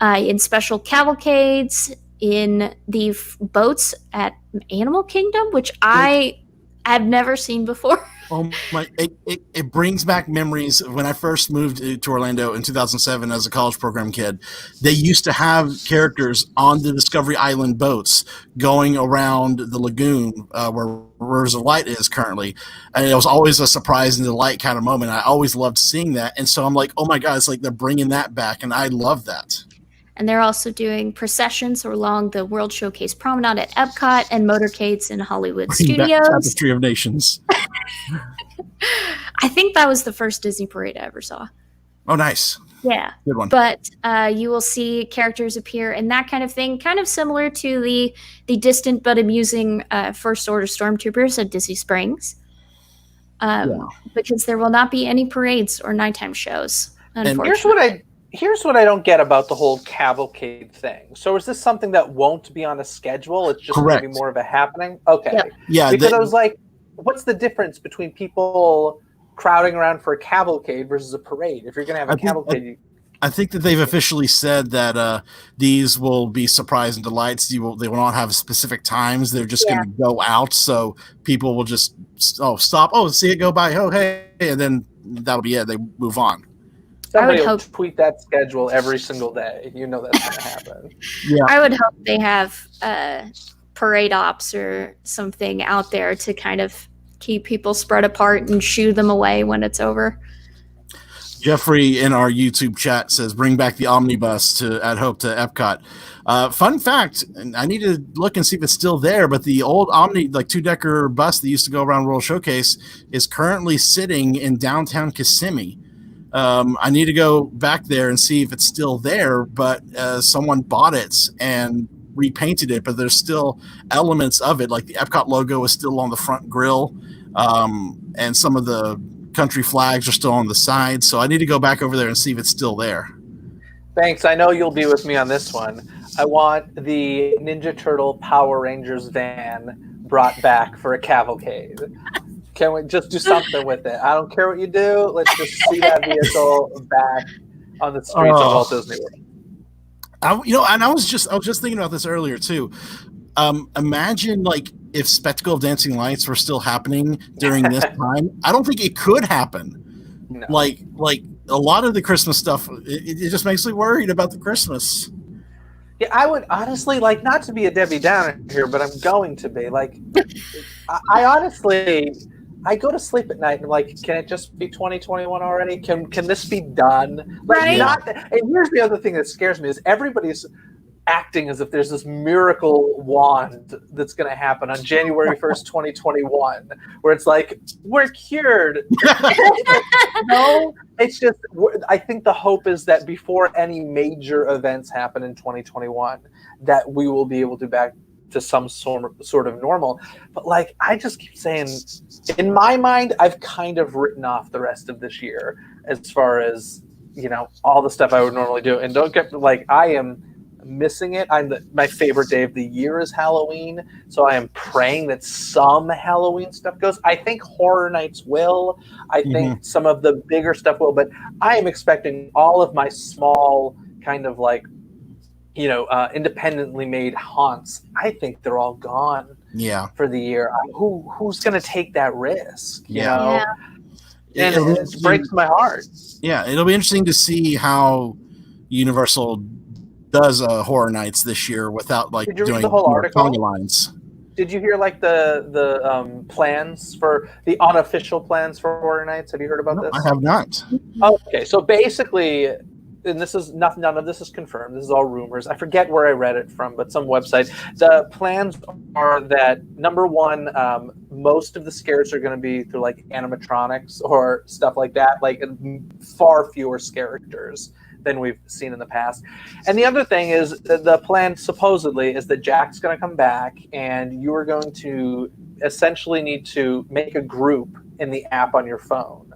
in special cavalcades, in the boats at Animal Kingdom, which I have never seen before. Oh my! It brings back memories of when I first moved to Orlando in 2007 as a college program kid. They used to have characters on the Discovery Island boats going around the lagoon where Rivers of Light is currently, and it was always a surprise and delight kind of moment. I always loved seeing that, and so I'm like, oh my god, it's like they're bringing that back, and I love that. And they're also doing processions along the World Showcase Promenade at Epcot and motorcades in Hollywood Studios. Tapestry of Nations. I think that was the first Disney parade I ever saw. Oh, nice. Yeah. Good one. But you will see characters appear and that kind of thing, kind of similar to the distant but amusing First Order Stormtroopers at Disney Springs. Because there will not be any parades or nighttime shows, unfortunately. And here's what I don't get about the whole cavalcade thing. So is this something that won't be on a schedule? It's just going to be more of a happening? Okay. Yep. Yeah. Because I was like, what's the difference between people crowding around for a cavalcade versus a parade? If you're going to have a cavalcade... I think that they've officially said that these will be surprise and delights. They will not have specific times. They're just going to go out, so people will just stop. Oh, see it go by. Oh, hey, and then that'll be it. They move on. Somebody will tweet that schedule every single day. You know that's going to happen. Yeah, I would hope they have parade ops or something out there to kind of keep people spread apart and shoo them away when it's over. Jeffrey in our YouTube chat says, bring back the omnibus at Hope to Epcot. Fun fact, and I need to look and see if it's still there, but the old two-decker bus that used to go around World Showcase is currently sitting in downtown Kissimmee. I need to go back there and see if it's still there, but someone bought it and repainted it, but there's still elements of it. Like the Epcot logo is still on the front grille. and some of the country flags are still on the side. So I need to go back over there and see if it's still there. Thanks. I know you'll be with me on this one. I want the Ninja Turtle Power Rangers van brought back for a cavalcade. Can we just do something with it? I don't care what you do. Let's just see that vehicle back on the streets of Walt Disney World. And I was just thinking about this earlier too. Imagine like if Spectacle of Dancing Lights were still happening during this time. I don't think it could happen. No. Like a lot of the Christmas stuff, it just makes me worried about the Christmas. Yeah, I would honestly like not to be a Debbie Downer here, but I'm going to be like. I honestly, I go to sleep at night and I'm like, can it just be 2021 already? Can this be done? Like, Right. And here's the other thing that scares me is everybody's acting as if there's this miracle wand that's going to happen on January 1st, 2021, where it's like, we're cured. No, it's just, I think the hope is that before any major events happen in 2021, that we will be able to back to some sort of normal. But like, I just keep saying, in my mind, I've kind of written off the rest of this year as far as, all the stuff I would normally do. And don't get like, I am missing it. My favorite day of the year is Halloween, so I am praying that some Halloween stuff goes. I think Horror Nights will. I think some of the bigger stuff will, but I am expecting all of my small kind of like, independently made haunts. I think they're all gone. Yeah. For the year. Who's going to take that risk? Yeah. And it breaks my heart. Yeah, it'll be interesting to see how Universal does Horror Nights this year without like doing the whole article lines. Did you hear like the plans for the unofficial plans for Horror Nights? Have you heard about this? I have not. Okay, so basically, and this is none of this is confirmed. This is all rumors. I forget where I read it from, but some website. The plans are that number one, most of the scares are going to be through like animatronics or stuff like that, like far fewer characters than we've seen in the past. And the other thing is the plan supposedly is that Jack's going to come back and you are going to essentially need to make a group in the app on your phone.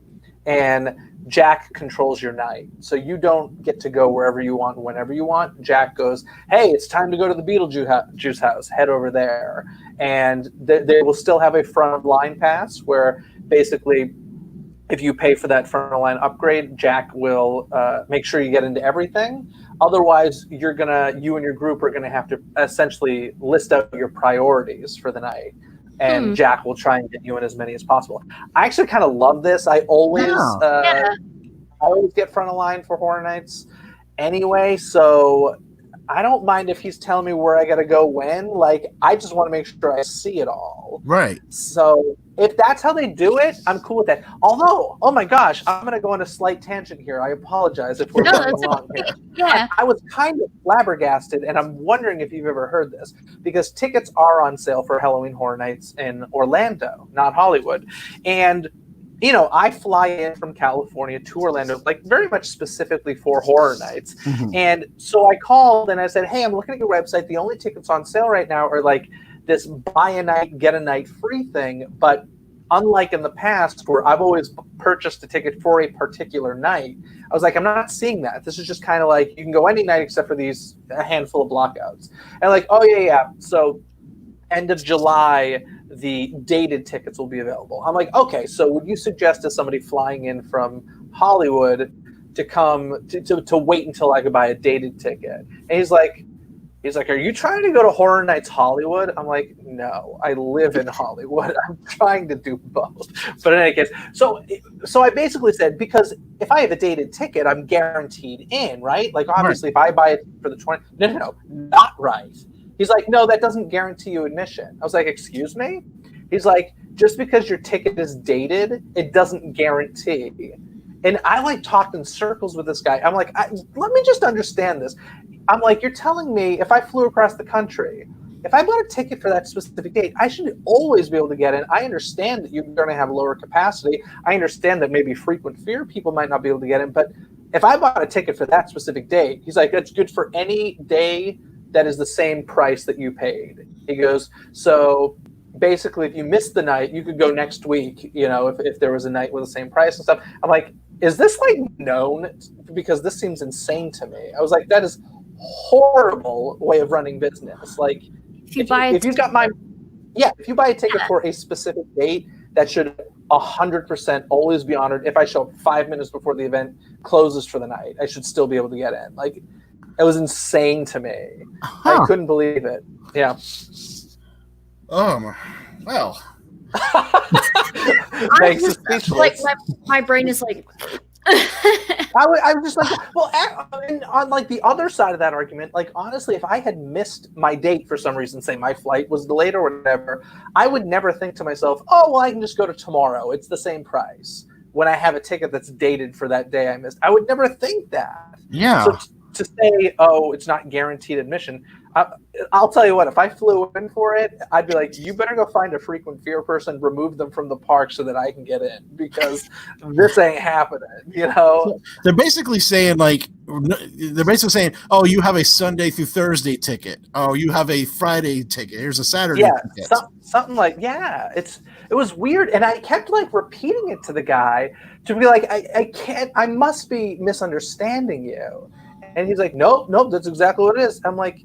And Jack controls your night. So you don't get to go wherever you want, whenever you want. Jack goes, hey, it's time to go to the Beetlejuice house. Head over there. And they will still have a front line pass where basically if you pay for that front line upgrade, Jack will make sure you get into everything. Otherwise, you and your group are going to have to essentially list out your priorities for the night. And Jack will try and get you in as many as possible. I actually kind of love this. I always get front of line for Horror Nights anyway, so I don't mind if he's telling me where I got to go when. Like, I just want to make sure I see it all. Right. So if that's how they do it, I'm cool with that. Although, oh my gosh, I'm going to go on a slight tangent here. I apologize if we're going along here. Yeah. I was kind of flabbergasted, and I'm wondering if you've ever heard this, because tickets are on sale for Halloween Horror Nights in Orlando, not Hollywood. And I fly in from California to Orlando, like very much specifically for Horror Nights. And so I called and I said, hey, I'm looking at your website. The only tickets on sale right now are like this buy a night, get a night free thing. But unlike in the past where I've always purchased a ticket for a particular night, I was like, I'm not seeing that. This is just kind of like, you can go any night except for a handful of blockouts. And like, oh yeah. So end of July, the dated tickets will be available. I'm like, okay, so would you suggest to somebody flying in from Hollywood to come to wait until I could buy a dated ticket? And he's like, are you trying to go to Horror Nights Hollywood? I'm like, no, I live in Hollywood. I'm trying to do both. But in any case, so I basically said, because if I have a dated ticket, I'm guaranteed in, right? Like, obviously, if I buy it for the 20, no, not right. He's like, no, that doesn't guarantee you admission. I was like, excuse me? He's like, just because your ticket is dated, it doesn't guarantee. And I like talked in circles with this guy. I'm like, let me just understand this. I'm like, you're telling me if I flew across the country, if I bought a ticket for that specific date, I should always be able to get in. I understand that you're going to have lower capacity. I understand that maybe frequent fear people might not be able to get in. But if I bought a ticket for that specific date, he's like, that's good for any day that is the same price that you paid. He goes, so basically, if you missed the night, you could go next week, if there was a night with the same price and stuff. I'm like, is this like known? Because this seems insane to me. I was like, that is horrible way of running business. Like, if you buy a ticket for a specific date, that should 100% always be honored. If I show up 5 minutes before the event closes for the night, I should still be able to get in. Like, it was insane to me. I couldn't believe it. Yeah. Well. Makes it speechless. Like my brain is like. I was just like, well, on like the other side of that argument, like honestly, if I had missed my date for some reason, say my flight was delayed or whatever, I would never think to myself, oh, well, I can just go to tomorrow. It's the same price. When I have a ticket that's dated for that day I missed, I would never think that. Yeah. So to say, oh, it's not guaranteed admission, I'll tell you what, if I flew in for it, I'd be like, you better go find a frequent fear person, remove them from the park so that I can get in, because this ain't happening, They're basically saying, oh, you have a Sunday through Thursday ticket. Oh, you have a Friday ticket. Here's a Saturday ticket. Something like, it was weird. And I kept like repeating it to the guy to be like, I must be misunderstanding you. And he's like, nope, that's exactly what it is. I'm like,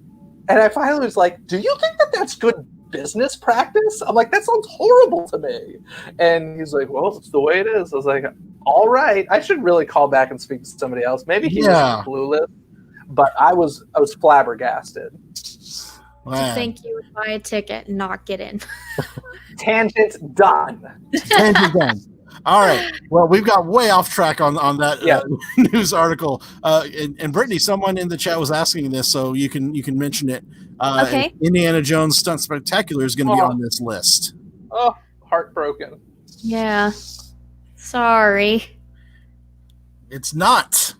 and I finally was like, do you think that that's good business practice? I'm like, that sounds horrible to me. And he's like, well, it's the way it is. I was like, all right, I should really call back and speak to somebody else. Maybe he was clueless, but I was flabbergasted. Wow. To think you would buy a ticket and not get in. Tangent done. All right. Well, we've got way off track on that news article. And Brittany, someone in the chat was asking this, so you can mention it. Okay. Indiana Jones Stunt Spectacular is going to be on this list. Oh, heartbroken. Yeah. Sorry. It's not.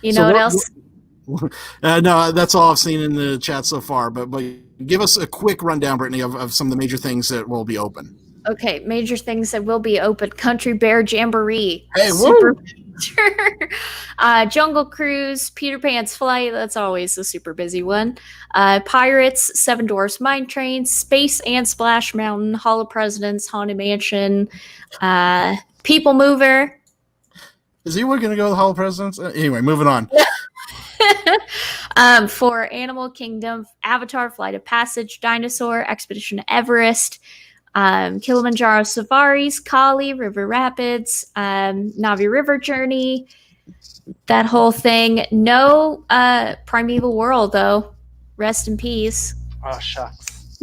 You know what else? No, that's all I've seen in the chat so far. But give us a quick rundown, Brittany, of some of the major things that will be open. Okay, major things that will be open. Country Bear Jamboree. Hey, super Jungle Cruise, Peter Pan's Flight, that's always a super busy one. Pirates, Seven Dwarfs Mine Train, Space and Splash Mountain, Hall of Presidents, Haunted Mansion, People Mover. Is anyone going to go to the Hall of Presidents? Anyway, moving on. For Animal Kingdom, Avatar, Flight of Passage, Dinosaur, Expedition Everest, Kilimanjaro Safaris, Kali, River Rapids, Navi River Journey, that whole thing. No Primeval World, though. Rest in peace. Oh, shucks.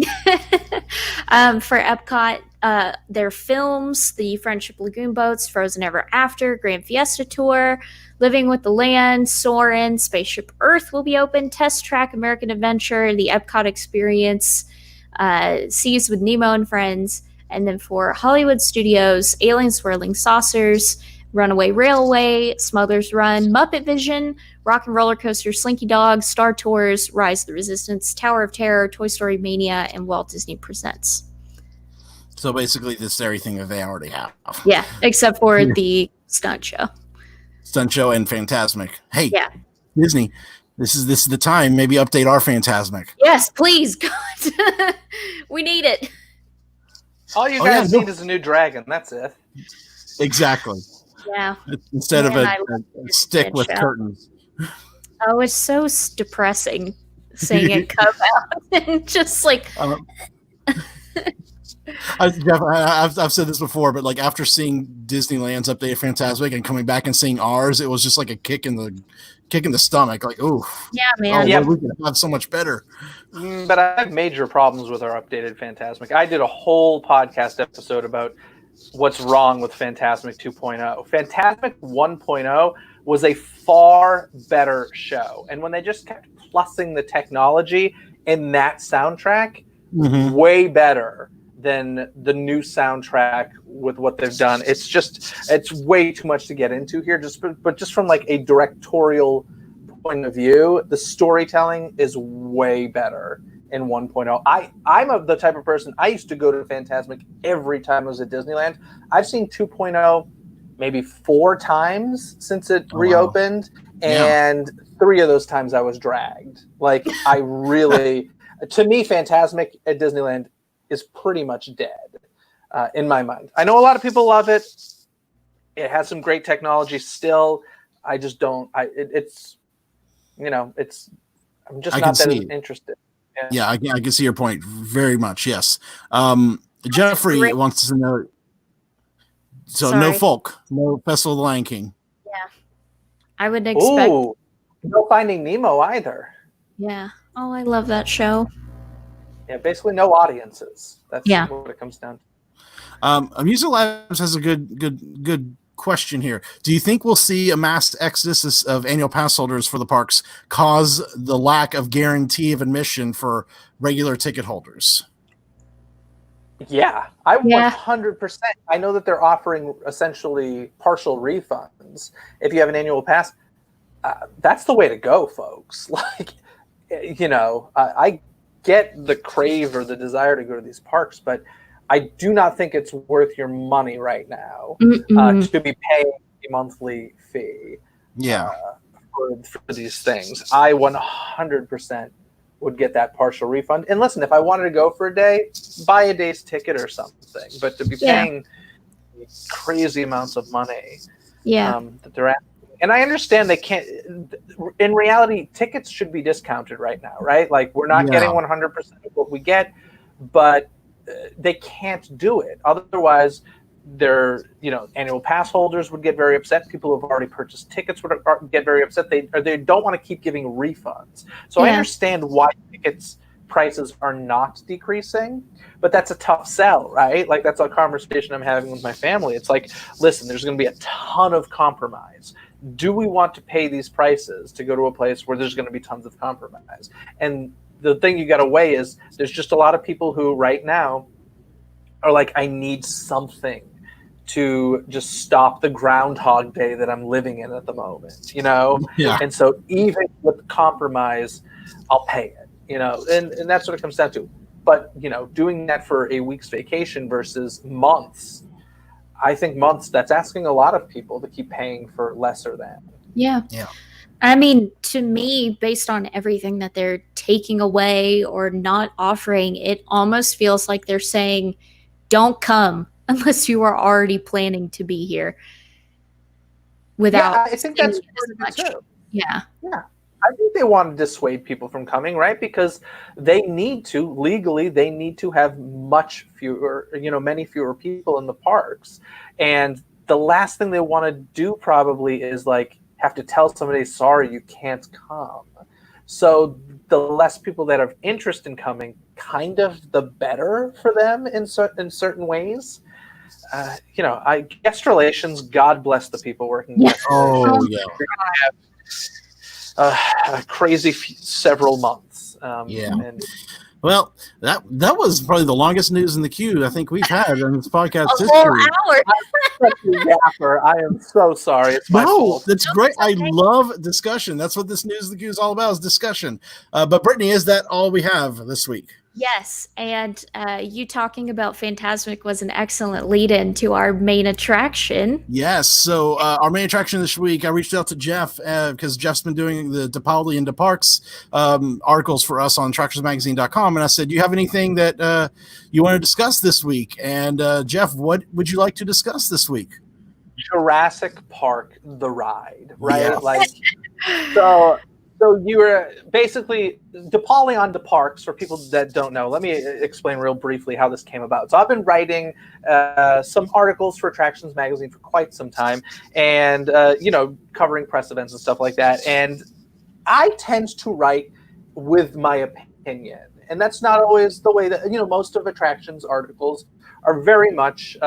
For Epcot, their films, the Friendship Lagoon boats, Frozen Ever After, Grand Fiesta Tour, Living with the Land, Soarin', Spaceship Earth will be open, Test Track, American Adventure, the Epcot Experience, Seas with Nemo and Friends, and then for Hollywood Studios, Alien Swirling Saucers, Runaway Railway, Smuggler's Run, Muppet Vision, Rock and Roller Coaster, Slinky Dog, Star Tours, Rise of the Resistance, Tower of Terror, Toy Story Mania, and Walt Disney Presents. So basically, this is everything that they already have. Yeah, except for the stunt show. Stunt show and Fantasmic. Hey, yeah. Disney, this is the time. Maybe update our Fantasmic. Yes, please, God. We need it. All you guys need is a new dragon. That's it. Exactly. Yeah. Instead of a stick with curtains. Oh, it's so depressing seeing it come out and just like. I've said this before, but like after seeing Disneyland's update of Fantasmic and coming back and seeing ours, it was just like a kick in the stomach. Like, ooh, yeah, man, we can have so much better. But I have major problems with our updated Fantasmic. I did a whole podcast episode about what's wrong with Fantasmic 2.0. Fantasmic 1.0 was a far better show, and when they just kept plussing the technology in that soundtrack, way better than the new soundtrack with what they've done. It's way too much to get into here. But just from like a directorial point of view, the storytelling is way better in 1.0. I'm of the type of person, I used to go to Fantasmic every time I was at Disneyland. I've seen 2.0 maybe 4 times since it reopened, and 3 of those times I was dragged. Like I really To me, Fantasmic at Disneyland is pretty much dead in my mind. I know a lot of people love it. It has some great technology still. I just don't. It's I'm just not that interested. Yeah, I can see your point very much. Yes. Jeffrey wants to know. So no folk, no Festival of the Lion King. Yeah, I would expect. Ooh, no Finding Nemo either. Yeah. Oh, I love that show. Yeah, basically no audiences. That's what it comes down to. Amusement Labs has a good question here. Do you think we'll see a mass exodus of annual pass holders for the parks cause the lack of guarantee of admission for regular ticket holders? Yeah, I 100%. I know that they're offering essentially partial refunds if you have an annual pass. That's the way to go, folks. Like, I get the crave or the desire to go to these parks, but I do not think it's worth your money right now to be paying a monthly fee. Yeah, for these things. I 100% would get that partial refund. And listen, if I wanted to go for a day, buy a day's ticket or something. But to be paying crazy amounts of money that they're asking. And I understand they can't. In reality, tickets should be discounted right now, right? Like, we're not getting 100% of what we get, but they can't do it. Otherwise, their annual pass holders would get very upset. People who have already purchased tickets would get very upset. They don't want to keep giving refunds. So I understand why tickets prices are not decreasing, but that's a tough sell, right? Like, that's a conversation I'm having with my family. It's like, listen, there's going to be a ton of compromise. Do we want to pay these prices to go to a place where there's going to be tons of compromise? And the thing you got to weigh is there's just a lot of people who right now are like, I need something to just stop the Groundhog Day that I'm living in at the moment, Yeah. And so even with compromise, I'll pay it, and that's what it comes down to. But, doing that for a week's vacation versus months, I think months, that's asking a lot of people to keep paying for lesser than. Yeah. Yeah. I mean, to me, based on everything that they're taking away or not offering, it almost feels like they're saying, don't come unless you are already planning to be here. Without, I think that's true. Yeah. Yeah. I think they want to dissuade people from coming, right? Because they need to, legally, they need to have many fewer people in the parks. And the last thing they want to do probably is like have to tell somebody, sorry, you can't come. So the less people that have interest in coming, kind of the better for them in certain ways. Guest relations, God bless the people working. Yeah. Oh, yeah. A crazy several months. Well, that was probably the longest news in the queue I think we've had in this podcast history. Hour. I am so sorry. It's my fault. That's great. I love discussion. That's what this news in the queue is all about, is discussion. But Brittany, is that all we have this week? Yes, and you talking about Fantasmic was an excellent lead-in to our main attraction. Yes, so our main attraction this week, I reached out to Jeff because Jeff's been doing the Depolity into Parks articles for us on attractionsmagazine.com, and I said, do you have anything that you want to discuss this week? And Jeff, what would you like to discuss this week? Jurassic Park, the ride, right? Yeah. Like, So you were basically Depolity on Parks. For people that don't know, let me explain real briefly how this came about. So I've been writing some articles for Attractions Magazine for quite some time, and covering press events and stuff like that. And I tend to write with my opinion, and that's not always the way that most of Attractions articles are very much,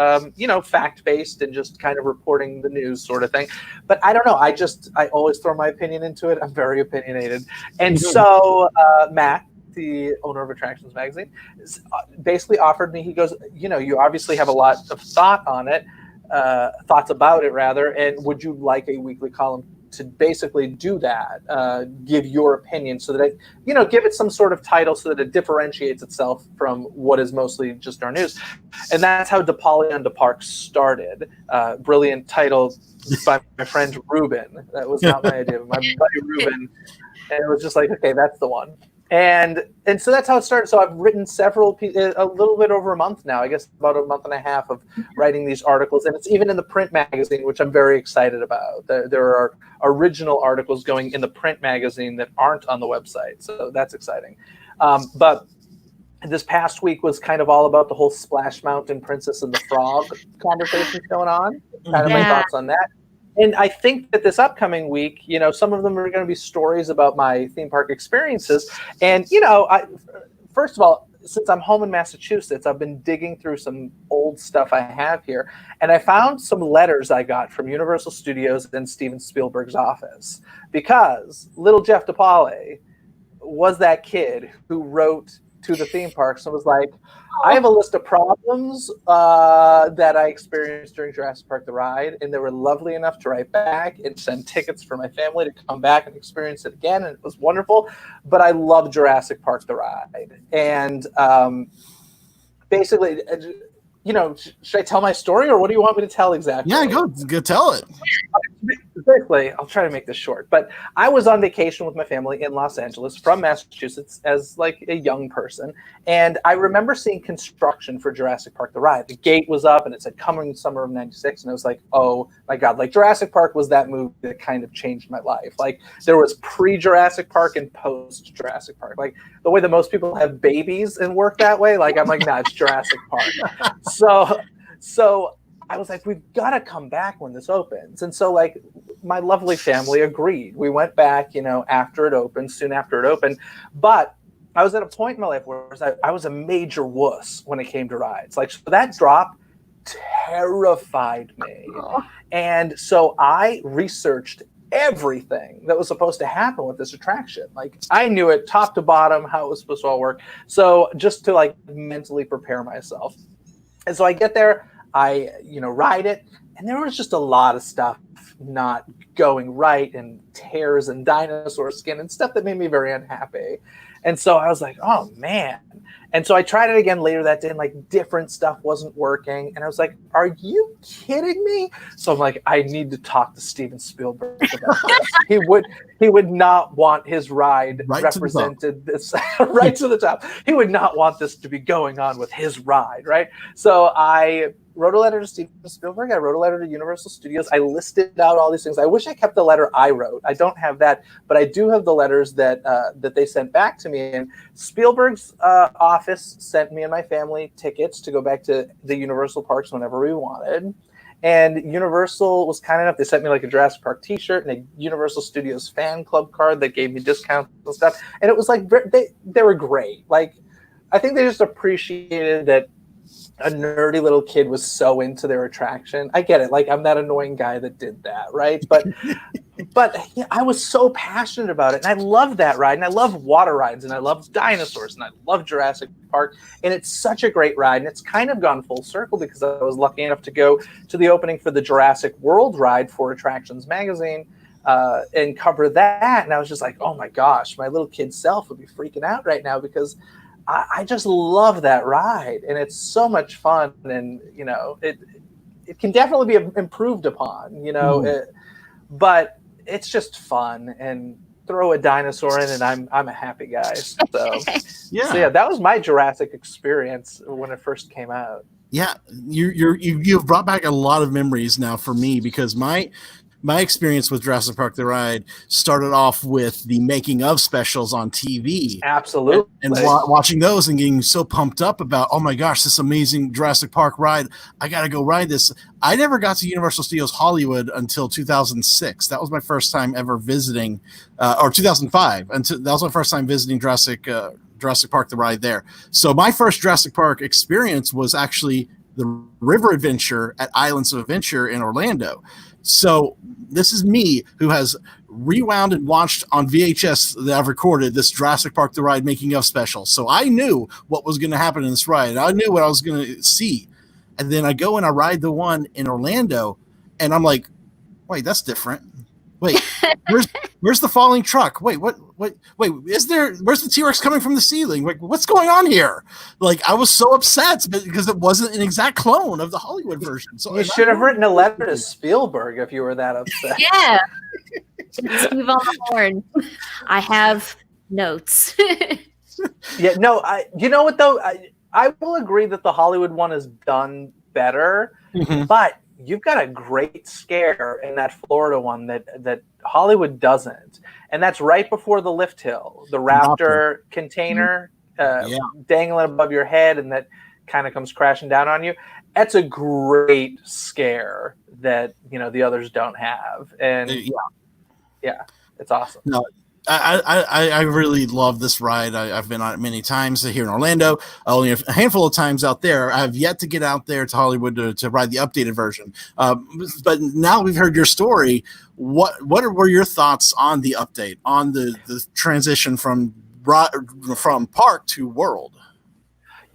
fact-based and just kind of reporting the news sort of thing. But I don't know. I always throw my opinion into it. I'm very opinionated. And so Matt, the owner of Attractions Magazine, basically offered me, he goes, you obviously have a lot of thoughts about it rather, and would you like a weekly column to basically do that, give your opinion so that it, give it some sort of title so that it differentiates itself from what is mostly just our news. And that's how Depolity on Parks started. Brilliant title by my friend Ruben. That was not my idea, but my buddy Ruben. And it was just like, okay, that's the one. And so that's how it started. So I've written a little bit over a month now, I guess about a month and a half of writing these articles. And it's even in the print magazine, which I'm very excited about. There are original articles going in the print magazine that aren't on the website. So that's exciting. But this past week was kind of all about the whole Splash Mountain Princess and the Frog conversations going on. Kind of my thoughts on that. And I think that this upcoming week, some of them are going to be stories about my theme park experiences. And, first of all, since I'm home in Massachusetts, I've been digging through some old stuff I have here. And I found some letters I got from Universal Studios and Steven Spielberg's office. Because little Jeff DePaule was that kid who wrote to the theme parks and was like, I have a list of problems that I experienced during Jurassic Park the Ride, and they were lovely enough to write back and send tickets for my family to come back and experience it again, and it was wonderful. But I love Jurassic Park the Ride. And basically, should I tell my story, or what do you want me to tell exactly? Yeah, go tell it. Basically, I'll try to make this short, but I was on vacation with my family in Los Angeles from Massachusetts as like a young person. And I remember seeing construction for Jurassic Park the Ride. The gate was up and it said coming summer of '96. And I was like, oh my God, like Jurassic Park was that movie that kind of changed my life. Like there was pre-Jurassic Park and post-Jurassic Park. Like the way that most people have babies and work that way. Like I'm like, nah, it's Jurassic Park. So I was like, we've got to come back when this opens. And so like my lovely family agreed. We went back, after it opened, soon after it opened. But I was at a point in my life where I was a major wuss when it came to rides. Like so that drop terrified me. And so I researched everything that was supposed to happen with this attraction. Like I knew it top to bottom, how it was supposed to all work. So just to like mentally prepare myself. And so I get there, I, ride it, and there was just a lot of stuff not going right, and tears and dinosaur skin and stuff that made me very unhappy. And so I was like, oh man. And so I tried it again later that day, and like different stuff wasn't working. And I was like, are you kidding me? So I'm like, I need to talk to Steven Spielberg about this. He would not want his ride represented this right to the top. He would not want this to be going on with his ride, right? So I wrote a letter to Steven Spielberg. I wrote a letter to Universal Studios. I listed out all these things. I wish I kept the letter I wrote. I don't have that, but I do have the letters that they sent back to me. And Spielberg's office sent me and my family tickets to go back to the Universal parks whenever we wanted. And Universal was kind enough. They sent me like a Jurassic Park T-shirt and a Universal Studios fan club card that gave me discounts and stuff. And it was like they were great. Like I think they just appreciated that a nerdy little kid was so into their attraction. I get it. Like I'm that annoying guy that did that, right? But yeah, I was so passionate about it, and I love that ride, and I love water rides, and I love dinosaurs, and I love Jurassic Park, and it's such a great ride, and it's kind of gone full circle because I was lucky enough to go to the opening for the Jurassic World ride for Attractions Magazine and cover that, and I was just like, oh my gosh, my little kid self would be freaking out right now because I just love that ride, and it's so much fun, and it can definitely be improved upon, but it's just fun, and throw a dinosaur in, and I'm a happy guy. So yeah, that was my Jurassic experience when it first came out. Yeah, you've brought back a lot of memories now for me because my experience with Jurassic Park the Ride started off with the making of specials on TV. Absolutely. And watching those and getting so pumped up about, oh my gosh, this amazing Jurassic Park ride. I got to go ride this. I never got to Universal Studios Hollywood until 2006. That was my first time ever visiting, or 2005. That was my first time visiting Jurassic Park the Ride there. So my first Jurassic Park experience was actually the river adventure at Islands of Adventure in Orlando. So this is me who has rewound and watched on VHS that I've recorded this Jurassic Park the Ride making of special. So I knew what was going to happen in this ride. I knew what I was going to see. And then I go and I ride the one in Orlando and I'm like, wait, that's different. Wait, where's the falling truck? Wait, wait, where's the T-Rex coming from the ceiling? Like, what's going on here? Like, I was so upset because it wasn't an exact clone of the Hollywood version. So you should have written a letter to Spielberg if you were that upset. Yeah. Steve on the horn. I have notes. Yeah, no, you know what though? I will agree that the Hollywood one is done better, but you've got a great scare in that Florida one that Hollywood doesn't, and that's right before the lift hill, the raptor container dangling above your head, and that kind of comes crashing down on you. That's a great scare that the others don't have, and yeah, it's awesome. No, I really love this ride. I've been on it many times here in Orlando, only a handful of times out there. I've yet to get out there to Hollywood to ride the updated version. But now we've heard your story. What were your thoughts on the update, on the transition from park to world?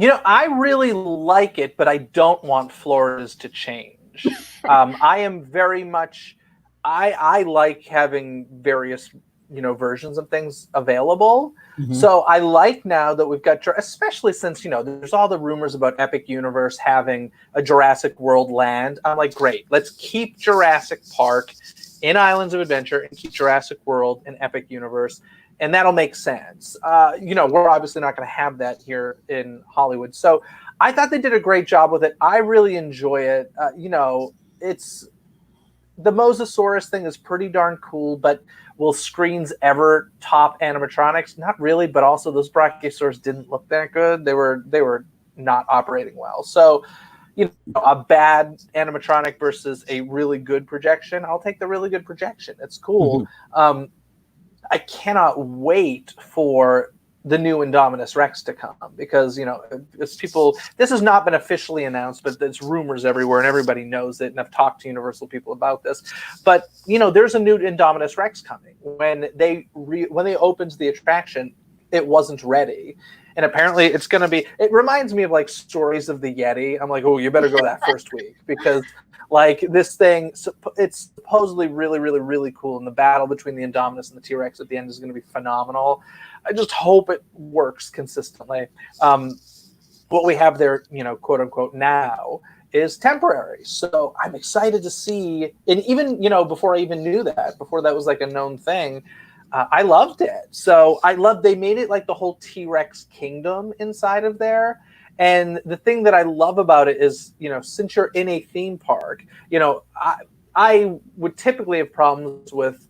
I really like it, but I don't want Florida's to change. I am very much, I like having various, versions of things available. So I like now that we've got, especially since, there's all the rumors about Epic Universe having a Jurassic World land. I'm like, great, let's keep Jurassic Park in Islands of Adventure and keep Jurassic World in Epic Universe. And that'll make sense. We're obviously not going to have that here in Hollywood. So I thought they did a great job with it. I really enjoy it. It's the Mosasaurus thing is pretty darn cool, but will screens ever top animatronics? Not really, but also those Brachiosaurs didn't look that good. They were not operating well. So, a bad animatronic versus a really good projection, I'll take the really good projection. It's cool. I cannot wait for the new Indominus Rex to come because, it's people, this has not been officially announced, but there's rumors everywhere and everybody knows it. And I've talked to Universal people about this, but there's a new Indominus Rex coming. When they opened the attraction, it wasn't ready. And apparently it's going to be, it reminds me of like Stories of the Yeti. I'm like, oh, you better go that first week because like this thing, it's supposedly really, really, really cool. And the battle between the Indominus and the T-Rex at the end is going to be phenomenal. I just hope it works consistently. What we have there, quote unquote, now is temporary. So I'm excited to see, and even, before I even knew that, before that was like a known thing, I loved it. So they made it like the whole T-Rex kingdom inside of there. And the thing that I love about it is, since you're in a theme park, I would typically have problems with,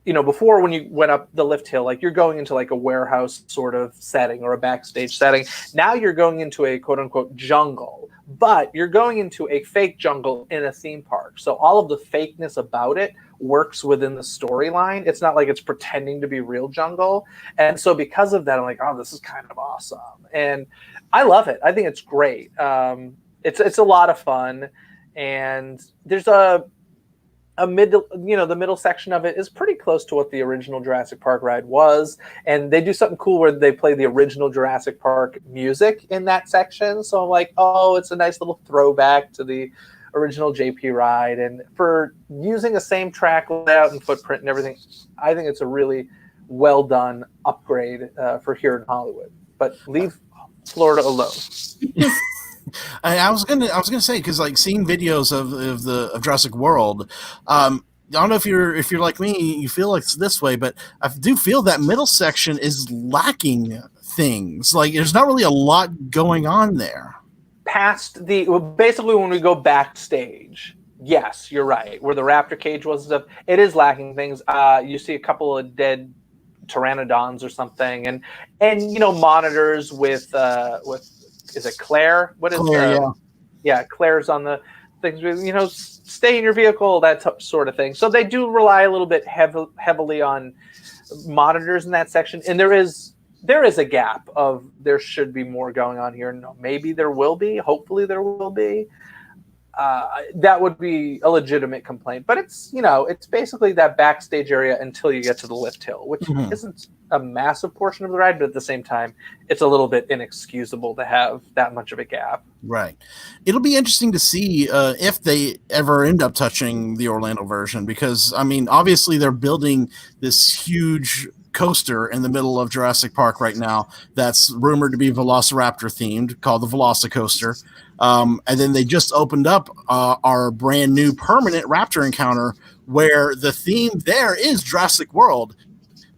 before when you went up the lift hill, like you're going into like a warehouse sort of setting or a backstage setting. Now you're going into a quote unquote jungle, but you're going into a fake jungle in a theme park. So all of the fakeness about it works within the storyline. It's not like it's pretending to be real jungle. And so because of that, I'm like, oh, this is kind of awesome. And I love it. I think it's great. It's a lot of fun. And there's the middle section of it is pretty close to what the original Jurassic Park ride was. And they do something cool where they play the original Jurassic Park music in that section. So I'm like, oh, it's a nice little throwback to the original JP ride. And for using the same track layout and footprint and everything, I think it's a really well done upgrade for here in Hollywood. But leave Florida alone. I was gonna say, because like seeing videos of Jurassic World, I don't know if you're like me, you feel like it's this way, but I do feel that middle section is lacking things. Like there's not really a lot going on there. Basically when we go backstage, yes, you're right. Where the raptor cage was and stuff, it is lacking things. You see a couple of dead pteranodons or something, and monitors with is it Claire? What is Claire? Yeah, Claire's on the things. Stay in your vehicle, that sort of thing. So they do rely a little bit heavily on monitors in that section, and there is a gap of there should be more going on here. No, maybe there will be. Hopefully there will be. That would be a legitimate complaint, but it's basically that backstage area until you get to the lift hill, which isn't a massive portion of the ride, but at the same time, it's a little bit inexcusable to have that much of a gap. Right. It'll be interesting to see if they ever end up touching the Orlando version, because I mean, obviously they're building this huge coaster in the middle of Jurassic Park right now that's rumored to be Velociraptor themed, called the Velocicoaster. And then they just opened up our brand new permanent Raptor encounter where the theme there is Jurassic World.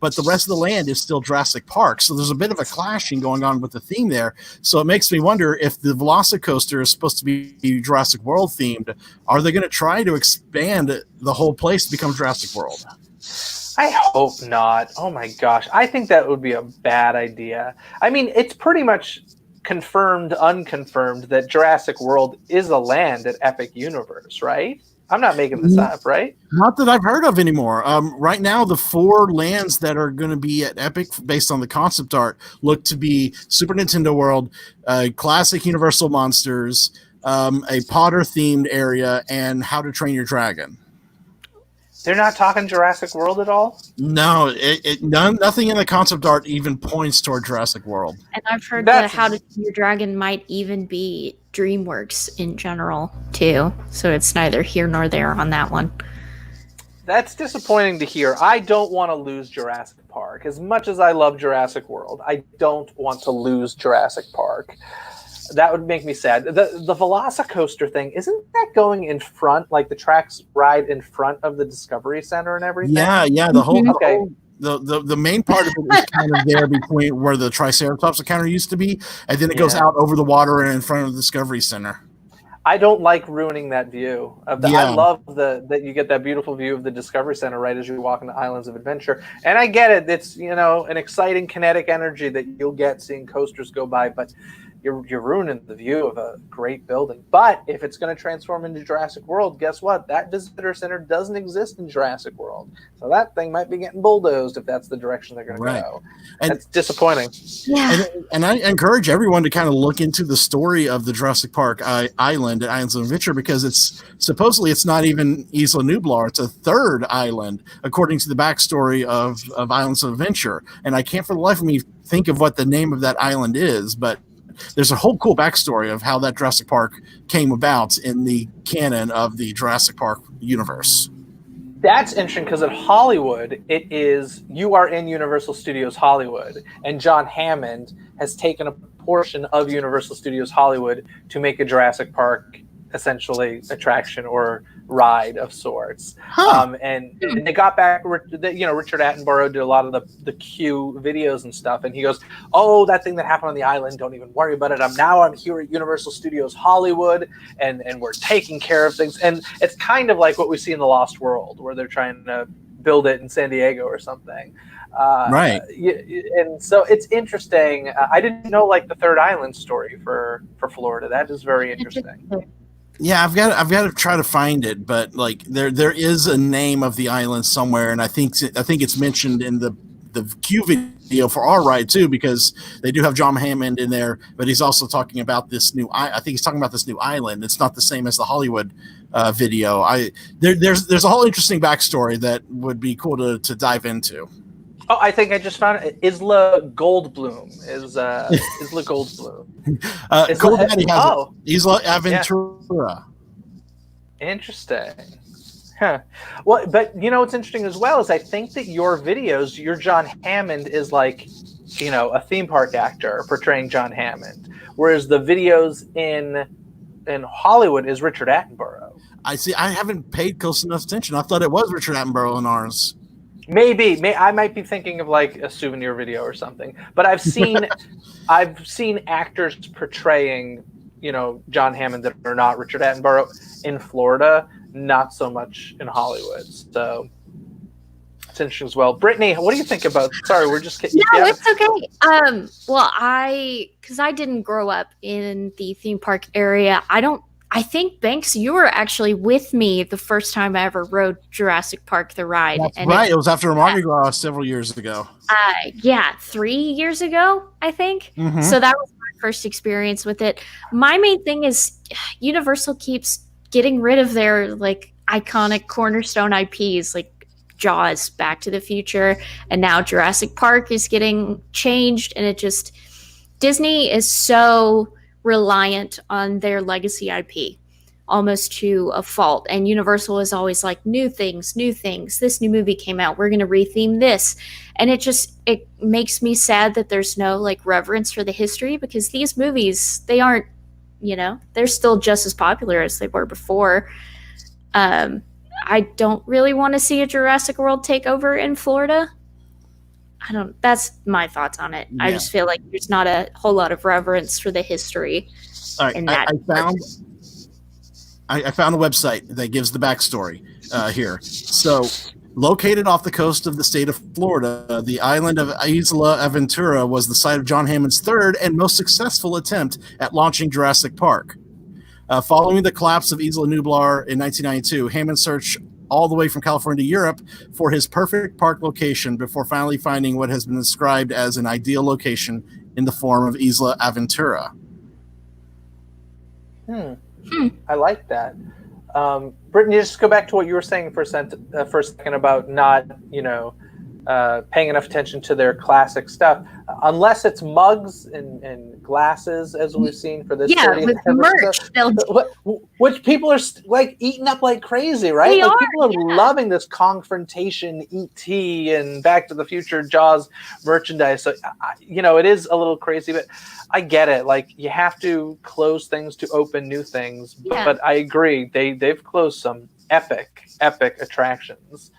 but the rest of the land is still Jurassic Park. So there's a bit of a clashing going on with the theme there. So it makes me wonder if the Velocicoaster is supposed to be Jurassic World themed. Are they going to try to expand the whole place to become Jurassic World? I hope not. Oh my gosh. I think that would be a bad idea. I mean, it's pretty much confirmed, unconfirmed that Jurassic World is a land at Epic Universe, right? I'm not making this up, right? Not that I've heard of anymore. Right now, the 4 lands that are going to be at Epic based on the concept art look to be Super Nintendo World, classic Universal Monsters, a Potter-themed area, and How to Train Your Dragon. They're not talking Jurassic World at all? No, nothing in the concept art even points toward Jurassic World. And I've heard that How to Train Your Dragon might even be DreamWorks in general, too. So it's neither here nor there on that one. That's disappointing to hear. I don't want to lose Jurassic Park. As much as I love Jurassic World, I don't want to lose Jurassic Park. That would make me sad. The Velocicoaster thing, isn't that going in front, like the tracks ride in front of the Discovery Center and everything? Yeah, the whole okay. The main part of it is kind of there between where the Triceratops encounter used to be, and then it goes out over the water and in front of the Discovery Center. I don't like ruining that view. I love that you get that beautiful view of the Discovery Center right as you walk into Islands of Adventure. And I get it. It's, an exciting kinetic energy that you'll get seeing coasters go by, but you're ruining the view of a great building. But if it's going to transform into Jurassic World, guess what? That visitor center doesn't exist in Jurassic World. So that thing might be getting bulldozed if that's the direction they're going to go. And that's disappointing. Yeah. And I encourage everyone to kind of look into the story of the Jurassic Park island at Islands of Adventure, because it's not even Isla Nublar. It's a 3rd island, according to the backstory of Islands of Adventure. And I can't for the life of me think of what the name of that island is, but there's a whole cool backstory of how that Jurassic Park came about in the canon of the Jurassic Park universe. That's interesting, because at Hollywood, you are in Universal Studios Hollywood, and John Hammond has taken a portion of Universal Studios Hollywood to make a Jurassic Park essentially attraction or ride of sorts. And they got back, Richard Attenborough did a lot of the Q videos and stuff, and he goes, oh, that thing that happened on the island, don't even worry about it. I'm here at Universal Studios Hollywood, and we're taking care of things. And it's kind of like what we see in The Lost World, where they're trying to build it in San Diego or something. Right. And so it's interesting. I didn't know the 3rd island story for Florida. That is very interesting. Yeah, I've got to try to find it, but there is a name of the island somewhere, and I think it's mentioned in the Q video for our ride too, because they do have John Hammond in there, but he's also talking about this new. I think he's talking about this new island. It's not the same as the Hollywood video. There's a whole interesting backstory that would be cool to dive into. Oh, I think I just found it. Isla Goldblum is Isla Goldblum. Isla Aventura. Yeah. Interesting. Huh. Well, but what's interesting as well is I think that your videos, your John Hammond is a theme park actor portraying John Hammond, whereas the videos in Hollywood is Richard Attenborough. I see. I haven't paid close enough attention. I thought it was Richard Attenborough in ours. Maybe I might be thinking of a souvenir video or something, but I've seen actors portraying John Hammond that are not Richard Attenborough in Florida, not so much in Hollywood. So it's interesting as well. Brittany, what do you think about? Sorry, we're just kidding. No, it's okay. Well, because I didn't grow up in the theme park area, I think, Banks, you were actually with me the first time I ever rode Jurassic Park the ride. That's right. It was after Mardi Gras several years ago. 3 years ago, I think. Mm-hmm. So that was my first experience with it. My main thing is Universal keeps getting rid of their iconic cornerstone IPs like Jaws, Back to the Future, and now Jurassic Park is getting changed, and Disney is so reliant on their legacy IP almost to a fault, and Universal is always new things, this new movie came out, we're going to retheme this, and it makes me sad that there's no reverence for the history, because these movies, they aren't, they're still just as popular as they were before. I don't really want to see a Jurassic World takeover in Florida. I don't. That's my thoughts on it. I Yeah. just feel like there's not a whole lot of reverence for the history All right, in that. I found a website that gives the backstory here. So, located off the coast of the state of Florida, the island of Isla Aventura was the site of John Hammond's third and most successful attempt at launching Jurassic Park. Following the collapse of Isla Nublar in 1992, Hammond searched all the way from California to Europe for his perfect park location before finally finding what has been described as an ideal location in the form of Isla Aventura. I like that. Brittany, just go back to what you were saying for a second about not, paying enough attention to their classic stuff, unless it's mugs and glasses, as we've seen for this. Yeah, with merch. Which people are eating up like crazy, right? They are, people are loving this confrontation, E.T. and Back to the Future, Jaws merchandise. So, it is a little crazy, but I get it. Like, you have to close things to open new things. Yeah. But I agree. They've closed some epic attractions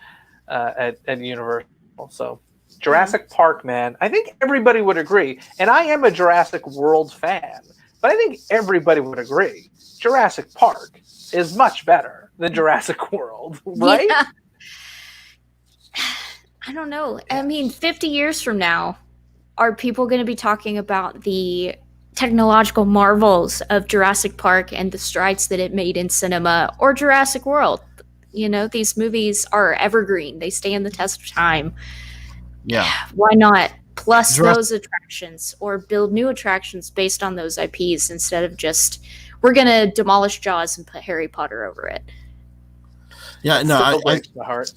at Universal. So Jurassic Park, man, I think everybody would agree. And I am a Jurassic World fan, but I think everybody would agree Jurassic Park is much better than Jurassic World, right? Yeah. I don't know. I mean, 50 years from now, are people going to be talking about the technological marvels of Jurassic Park and the strides that it made in cinema, or Jurassic World? These movies are evergreen. They stand the test of time. Yeah. Why not plus those attractions or build new attractions based on those IPs instead of just, we're going to demolish Jaws and put Harry Potter over it? Yeah, no, the heart.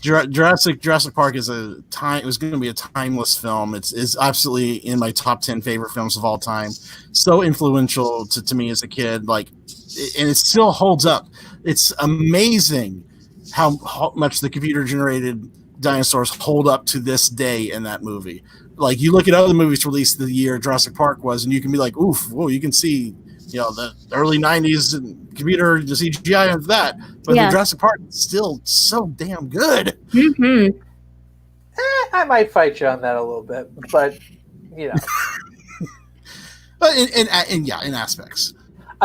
Jurassic Park is it was going to be a timeless film. It's absolutely in my top 10 favorite films of all time. So influential to me as a kid, and it still holds up. It's amazing how much the computer generated dinosaurs hold up to this day in that movie. Like, you look at other movies released the year Jurassic Park was, and you can be like, oof, whoa, you can see the early 90s and computer, the CGI of that. But the Jurassic Park is still so damn good. Mm-hmm. I might fight you on that a little bit, but But in aspects.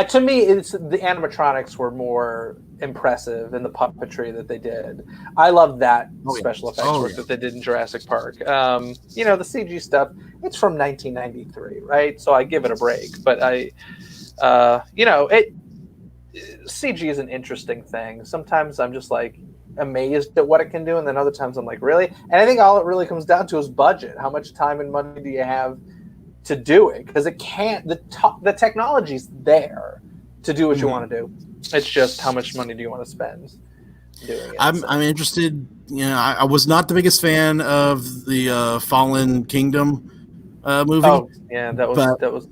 To me, it's the animatronics were more impressive in the puppetry that they did. I love that special effects work that they did in Jurassic Park. The CG stuff, it's from 1993, right? So I give it a break. But CG is an interesting thing. Sometimes I'm just amazed at what it can do, and then other times I'm like, really? And I think all it really comes down to is budget. How much time and money do you have to do it? Because it can't. The technology's there to do what you want to do. It's just how much money do you want to spend doing it. I'm interested. I was not the biggest fan of the Fallen Kingdom movie. Oh yeah, that was.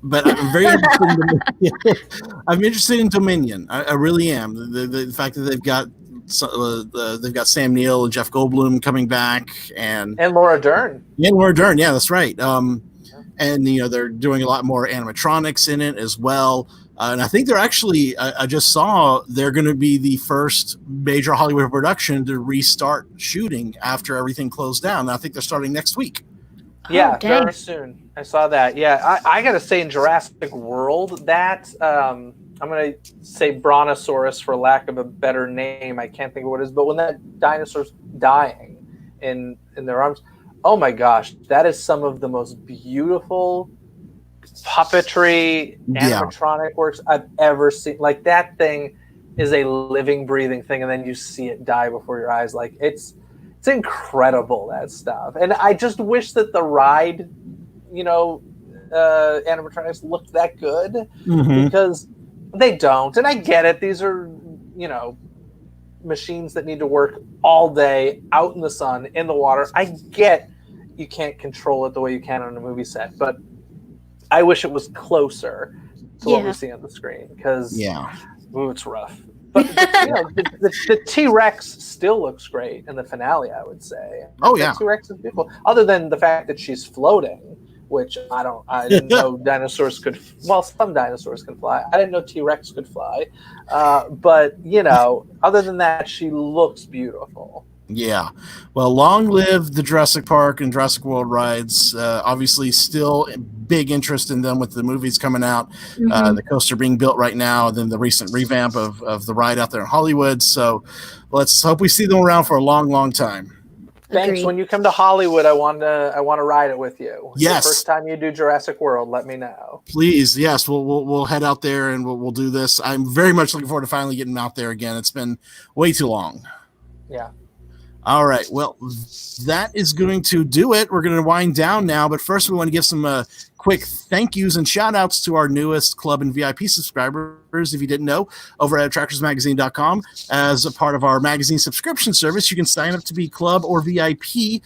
But I'm very interested. I'm interested in Dominion. I really am. The fact that they've got Sam Neill and Jeff Goldblum coming back, and Laura Dern. Yeah, Laura Dern. Yeah, that's right. And they're doing a lot more animatronics in it as well. And I think they're actually. I just saw they're going to be the first major Hollywood production to restart shooting after everything closed down. And I think they're starting next week. Yeah, very soon. I saw that. Yeah, I got to say, in Jurassic World, that I'm going to say Brontosaurus for lack of a better name. I can't think of what it is, but when that dinosaur's dying in their arms, oh my gosh, that is some of the most beautiful puppetry animatronic works I've ever seen. Like, that thing is a living, breathing thing, and then you see it die before your eyes. Like, it's incredible, that stuff. And I just wish that the ride, animatronics looked that good, because they don't. And I get it. These are, machines that need to work all day out in the sun, in the water. I get you can't control it the way you can on a movie set, but I wish it was closer to what we see on the screen, because it's rough. But the T-Rex still looks great in the finale, I would say. The T-Rex is beautiful. Other than the fact that she's floating, which I didn't know dinosaurs could. Well, some dinosaurs can fly. I didn't know T-Rex could fly. But other than that, she looks beautiful. Yeah. Well, long live the Jurassic Park and Jurassic World rides. Obviously, still big interest in them with the movies coming out. Mhm. The coaster being built right now, then the recent revamp of the ride out there in Hollywood. So let's hope we see them around for a long, long time. Banks, Agreed. when you come to Hollywood, I want to ride it with you. Yes. The first time you do Jurassic World, let me know. Please, yes, we'll head out there and we'll do this. I'm very much looking forward to finally getting out there again. It's been way too long. Yeah. All right. Well, that is going to do it. We're going to wind down now, but first we want to give some quick thank yous and shout outs to our newest club and VIP subscribers. If you didn't know, over at attractorsmagazine.com, as a part of our magazine subscription service, you can sign up to be club or VIP.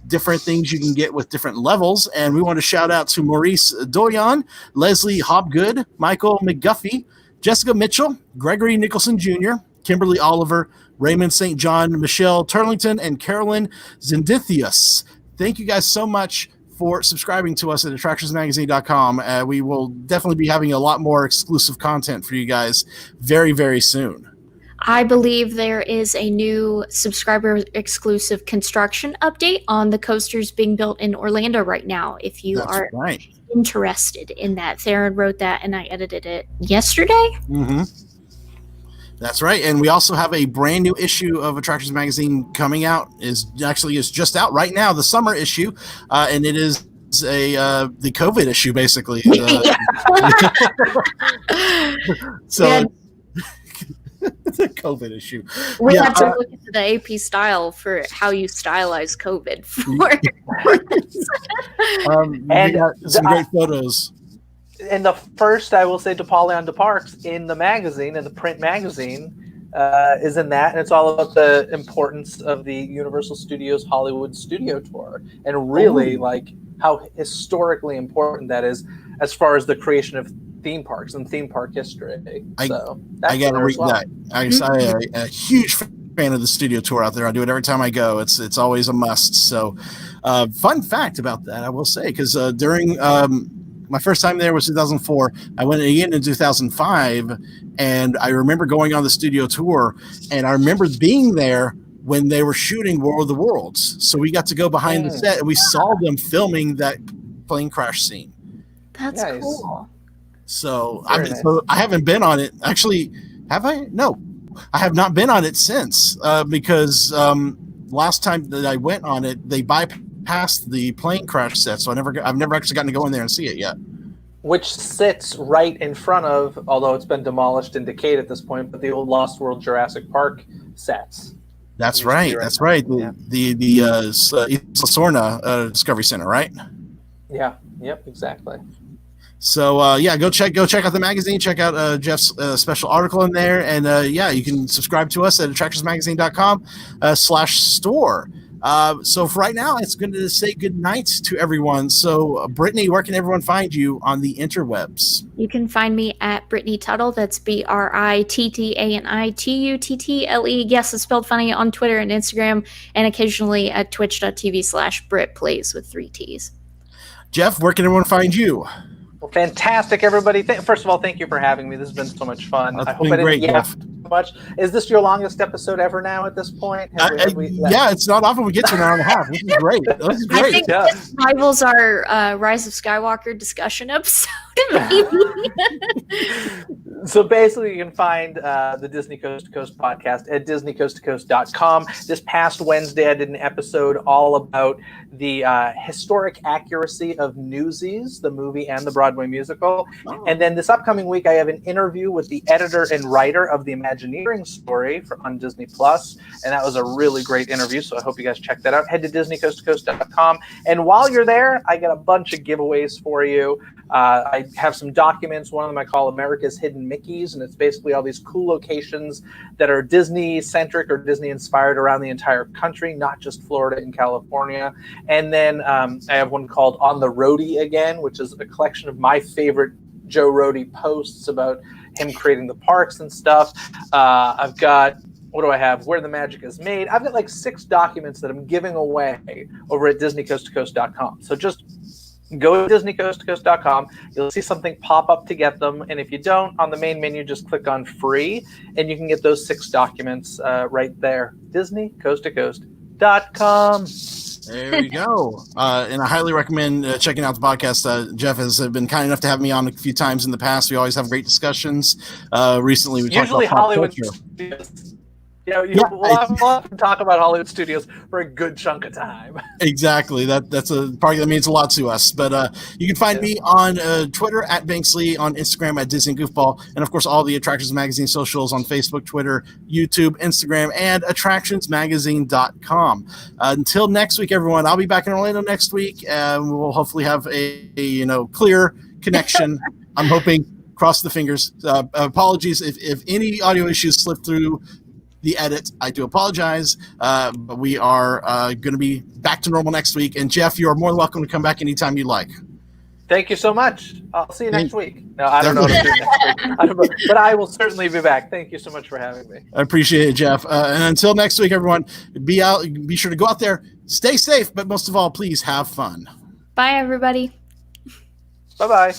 Different things you can get with different levels. And we want to shout out to Maurice Doyon, Leslie Hobgood, Michael McGuffey, Jessica Mitchell, Gregory Nicholson Jr., Kimberly Oliver, Raymond St. John, Michelle Turlington, and Carolyn Zendithius. Thank you guys so much for subscribing to us at attractionsmagazine.com. We will definitely be having a lot more exclusive content for you guys very, very soon. I believe there is a new subscriber exclusive construction update on the coasters being built in Orlando right now. If you That's are right. interested in that, Theron wrote that and I edited it yesterday. Mm-hmm. That's right. And we also have a brand new issue of Attractions Magazine coming out. Is just out right now, the summer issue. And it is the COVID issue, basically. So the COVID issue. We have to look into the AP style for how you stylize COVID for. And we got some great photos. And the first, I will say, Napoleon de Parks in the magazine, in the print magazine, is in that. And it's all about the importance of the Universal Studios Hollywood Studio Tour and really like how historically important that is as far as the creation of theme parks and theme park history. I got to read that. I'm a huge fan of the studio tour out there. I do it every time I go. It's always a must. So fun fact about that, I will say, because during my first time there was 2004. I went again in 2005, and I remember going on the studio tour, and I remember being there when they were shooting War of the Worlds. So we got to go behind the set, and we saw them filming that plane crash scene. That's cool. So I haven't been on it. Actually, have I? No, I have not been on it since because last time that I went on it, they bypassed the plane crash set, so I've never actually gotten to go in there and see it yet. Which sits right in front of, although it's been demolished and decayed at this point, but the old Lost World Jurassic Park sets. That's right. That's right. The Isla Sorna Discovery Center, right? Yeah. Yep. Exactly. So go check out the magazine. Check out Jeff's special article in there, and you can subscribe to us at attractionsmagazine.com/store. So for right now, it's going to say good night to everyone. So Brittany, where can everyone find you on the interwebs? You can find me at Brittany Tuttle. That's BritTanituttle. Yes, it's spelled funny on Twitter and Instagram, and occasionally at twitch.tv/BritPlays with 3 T's. Jeff, where can everyone find you? Well, fantastic, everybody. First of all, thank you for having me. This has been so much fun. I hope I didn't Jeff. Much. Is this your longest episode ever now at this point? Yeah, it's not often we get to an hour and a half. This is great. This is great. I think this rivals our Rise of Skywalker discussion episode. So basically, you can find the Disney Coast to Coast podcast at DisneyCoastToCoast.com. This past Wednesday, I did an episode all about the historic accuracy of Newsies, the movie and the Broadway musical. Oh. And then this upcoming week, I have an interview with the editor and writer of the Imagineering story on Disney Plus, and that was a really great interview. So I hope you guys check that out. Head to DisneyCoastToCoast.com, and while you're there, I got a bunch of giveaways for you. I have some documents. One of them I call America's Hidden Mickeys, and it's basically all these cool locations that are Disney-centric or Disney-inspired around the entire country, not just Florida and California. And then I have one called On the Roadie Again, which is a collection of my favorite Joe Roadie posts about him creating the parks and stuff. I've got, what do I have? Where the Magic is Made. I've got like 6 documents that I'm giving away over at DisneyCoastToCoast.com. So just go to DisneyCoastToCoast.com. You'll see something pop up to get them. And if you don't, on the main menu, just click on free, and you can get those 6 documents right there. DisneyCoastToCoast.com. There you go. And I highly recommend checking out the podcast. Jeff has been kind enough to have me on a few times in the past. We always have great discussions. Recently, we talked about Hollywood pop culture. studios. We'll often talk about Hollywood studios for a good chunk of time. Exactly. That's a part that means a lot to us. But you can find me on Twitter at Banksley, on Instagram at Disney Goofball, and of course all the Attractions Magazine socials on Facebook, Twitter, YouTube, Instagram, and attractionsmagazine.com. Until next week, everyone. I'll be back in Orlando next week, and we'll hopefully have a clear connection. I'm hoping. Cross the fingers. Apologies if any audio issues slip through the edit. I do apologize, but we are going to be back to normal next week. And Jeff, you are more than welcome to come back anytime you like. Thank you so much. I'll see you next week. No, I don't know what I'm doing next week, but I will certainly be back. Thank you so much for having me. I appreciate it, Jeff. And until next week, everyone, be sure to go out there, stay safe, but most of all, please have fun. Bye, everybody. Bye-bye.